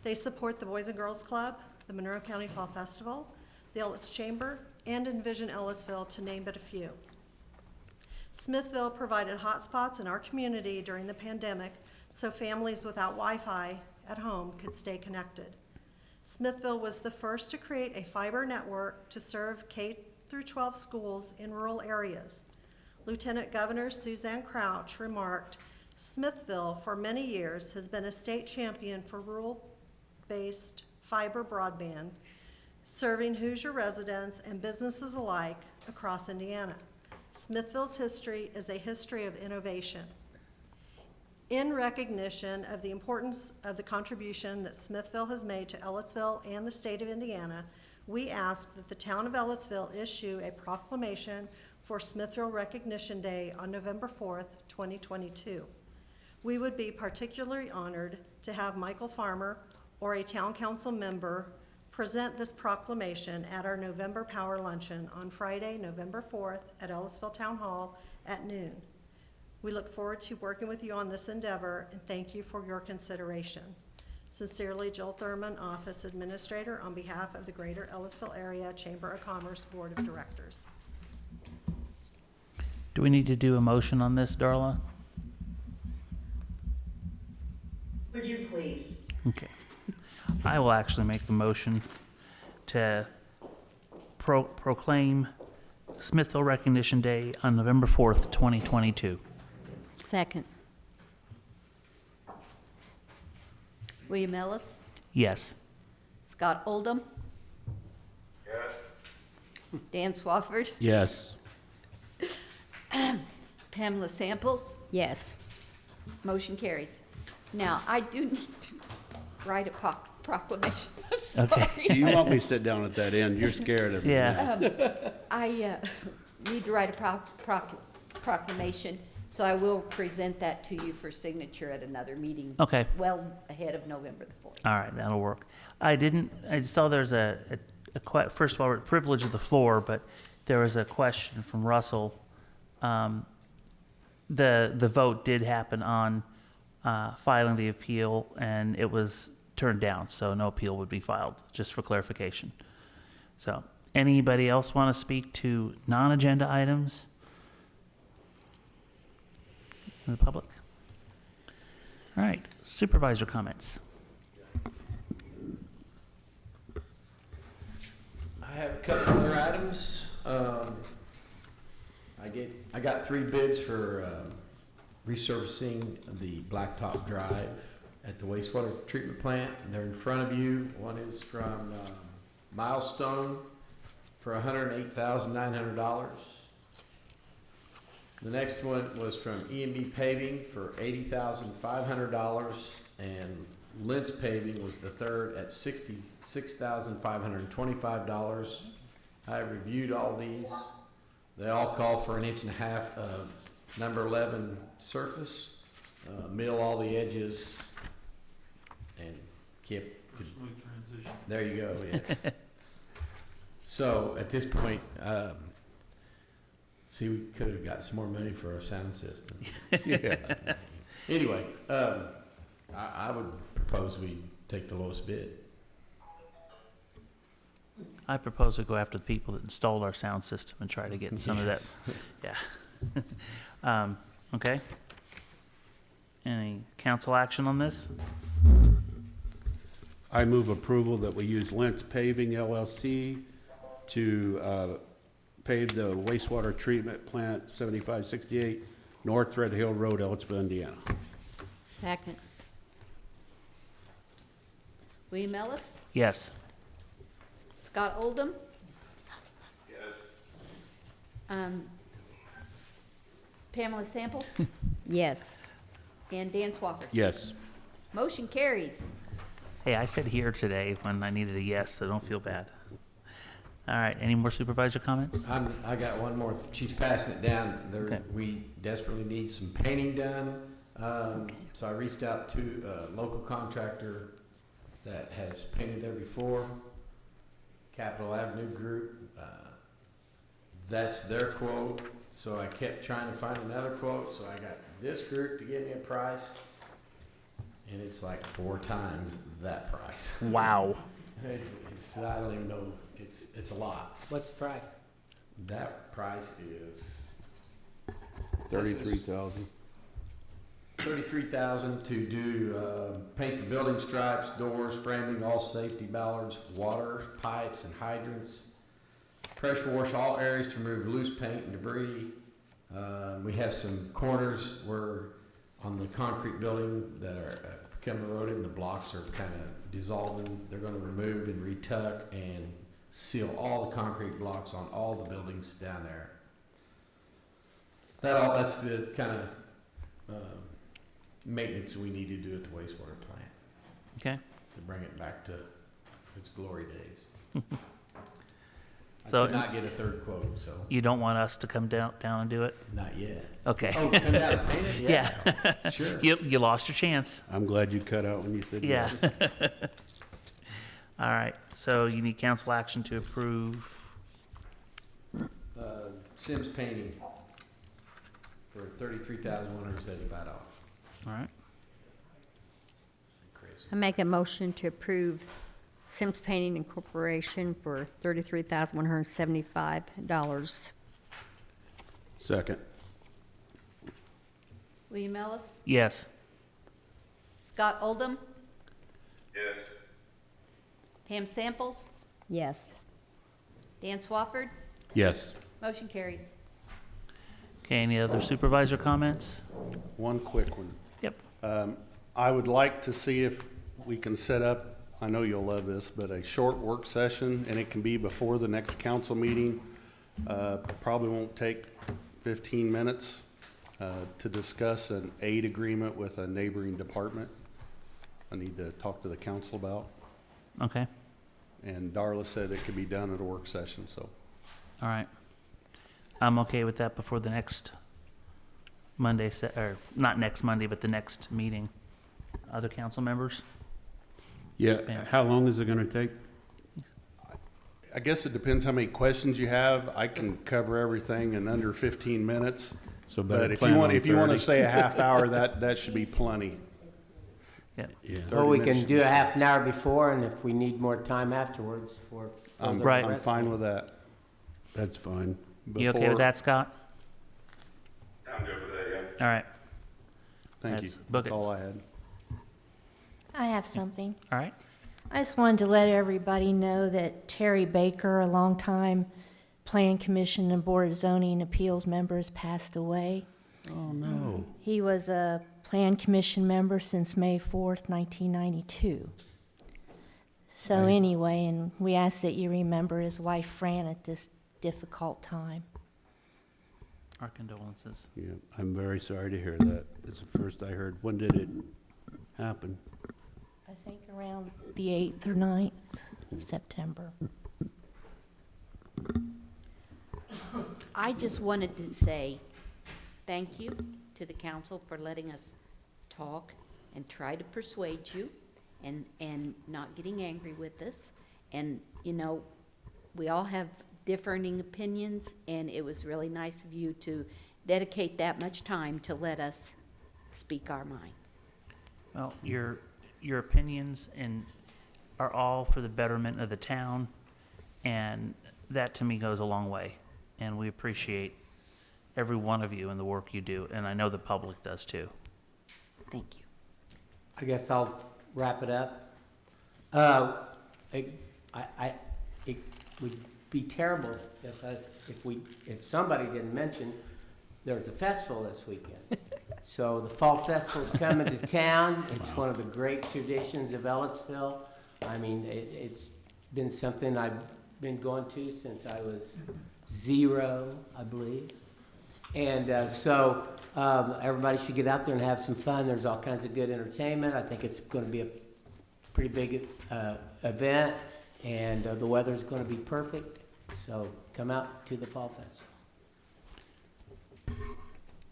They support the Boys and Girls Club, the Monroe County Fall Festival, the Elletts Chamber, and Envision Ellettsville, to name but a few. Smithville provided hotspots in our community during the pandemic so families without Wi-Fi at home could stay connected. Smithville was the first to create a fiber network to serve K-12 schools in rural areas. Lieutenant Governor Suzanne Crouch remarked, Smithville for many years has been a state champion for rural-based fiber broadband, serving Hoosier residents and businesses alike across Indiana. Smithville's history is a history of innovation. In recognition of the importance of the contribution that Smithville has made to Ellettsville and the state of Indiana, we ask that the town of Ellettsville issue a proclamation for Smithville Recognition Day on November 4th, 2022. We would be particularly honored to have Michael Farmer or a town council member present this proclamation at our November Power Luncheon on Friday, November 4th at Ellettsville Town Hall at noon. We look forward to working with you on this endeavor and thank you for your consideration. Sincerely, Jill Thurman, Office Administrator, on behalf of the Greater Ellettsville Area Chamber of Commerce Board of Directors. Do we need to do a motion on this, Darla? Would you please? Okay. I will actually make the motion to proclaim Smithville Recognition Day on November 4th, 2022. Second. William Ellis, Yes. Scott Oldham, Yes. Dan Swafford, Yes. Pamela Samples. Yes. Motion carries. Now, I do need to write a proclamation. I'm Okay. sorry. You want me to sit down at that end? You're scared of me. Yeah. I need to write a proclamation, so I will present that to you for signature at another meeting. Okay. Well ahead of November the 4th. All right, that'll work. I saw there's first of all, we're at privilege of the floor, but there was a question from Russell. The vote did happen on filing the appeal, and it was turned down, so no appeal would be filed, just for clarification. So, anybody else want to speak to non-agenda items in the public? All right, supervisor comments. I have a couple other items. I got 3 bids for resurfacing the Blacktop Drive at the wastewater treatment plant. They're in front of you. One is from Milestone for $108,900. The next one was from E&B Paving for $80,500, and Lentz Paving was the third at $66,525. I reviewed all these. They all call for 1.5 inches of number 11 surface, mill all the edges, and keep. Smooth transition. There you go, yes. So at this point, see, we could have got some more money for our sound system. Yeah. Anyway, I would propose we take the lowest bid. I propose we go after the people that installed our sound system and try to get some of that. Yes. Yeah. Okay. Any council action on this? I move approval that we use Lentz Paving LLC to pave the wastewater treatment plant 7568 North Thread Hill Road, Ellettsville, Indiana. Second. William Ellis, Yes. Scott Oldham, Yes. Pamela Samples, Yes. and Dan Swafford. Yes. Motion carries. Hey, I said here today when I needed a yes, so don't feel bad. All right, any more supervisor comments? I got one more. She's passing it down. Okay. We desperately need some painting done. So I reached out to a local contractor that has painted there before, Capitol Avenue Group. That's their quote. So I kept trying to find another quote. So I got this group to give me a price, and it's like 4 times that price. Wow. It's I don't even know. It's a lot. What's the price? That price is 33,000. $33,000 to do, paint the building stripes, doors, framing, all safety bollards, water pipes and hydrants, pressure wash all areas to remove loose paint and debris. We have some corners where on the concrete building that are become eroded and the blocks are kind of dissolving. They're going to remove and retuck and seal all the concrete blocks on all the buildings down there. That's the kind of maintenance we need to do at the wastewater plant Okay. to bring it back to its glory days. I So- did not get a third quote, so You don't want us to come down and do it? not yet. Okay. Oh, come down and paint it? Yeah. Sure. You lost your chance. I'm glad you cut out when you said Yeah. yes. All right, so you need council action to approve. Sims Painting for $33,175. All right, Crazy. I make a motion to approve Sims Painting Incorporation for $33,175. Second. William Ellis, yes. Scott Oldham, Yes. Pam Samples, Yes. Dan Swafford, Yes. motion carries. Okay, any other supervisor comments? One quick one. Yep. I would like to see if we can set up, I know you'll love this, but a short work session, and it can be before the next council meeting. Probably won't take 15 minutes to discuss an aid agreement with a neighboring department I need to talk to the council about. Okay, And Darla said it could be done at a work session, so. all right. I'm okay with that before the next Monday, or not next Monday, but the next meeting. Other council members? Yeah, Pam. how long is it gonna take? I guess it depends how many questions you have. I can cover everything in under 15 minutes. So But better if plan you want, on if you want to 30. say a half hour, that should be plenty. Yeah. Yeah. 30 Or we minutes. can do a half an hour before, and if we need more time afterwards for. I'm, the Right. I'm rest. fine with that. That's fine. You okay Before- with that, Scott? I'm good with that, yeah. All right, Thank you. Let's book That's it. all I had. I have something. all right. I just wanted to let everybody know that Terry Baker, a longtime Plan Commission and Board of Zoning Appeals member, has passed away. Oh, no. He was a Plan Commission member since May 4th, 1992. So Right. anyway, and we ask that you remember his wife Fran at this difficult time. Our condolences. Yeah, I'm very sorry to hear that. It's the first I heard. When did it happen? I think around the 8th or 9th of September. I just wanted to say thank you to the council for letting us talk and try to persuade you and not getting angry with us. And, you know, we all have differing opinions, and it was really nice of you to dedicate that much time to let us speak our minds. Well, your opinions are all for the betterment of the town, and that to me goes a long way. And we appreciate every one of you and the work you do, and I know the public does too. Thank you. I guess I'll wrap it up. It would be terrible if somebody didn't mention, there's a festival this weekend. So the Fall Festival's coming to town. It's one of the great traditions of Ellettsville. I mean, it's been something I've been going to since I was 0, I believe. And so everybody should get out there and have some fun. There's all kinds of good entertainment. I think it's going to be a pretty big event, and the weather's going to be perfect. So come out to the Fall Festival.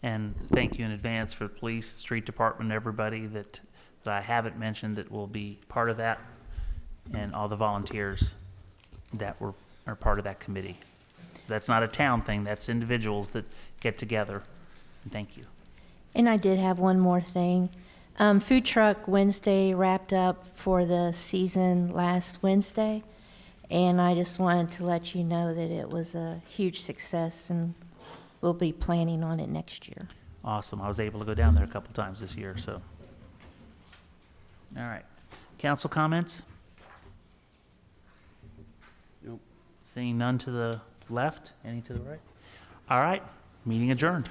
And thank you in advance for the police, street department, everybody that I haven't mentioned that will be part of that, and all the volunteers that are part of that committee. So that's not a town thing, that's individuals that get together. And thank you. And I did have one more thing. Food Truck Wednesday wrapped up for the season last Wednesday, and I just wanted to let you know that it was a huge success, and we'll be planning on it next year. Awesome. I was able to go down there a couple times this year, so. All right. Council comments? Nope. Seeing none to the left, any to the right? All right, meeting adjourned.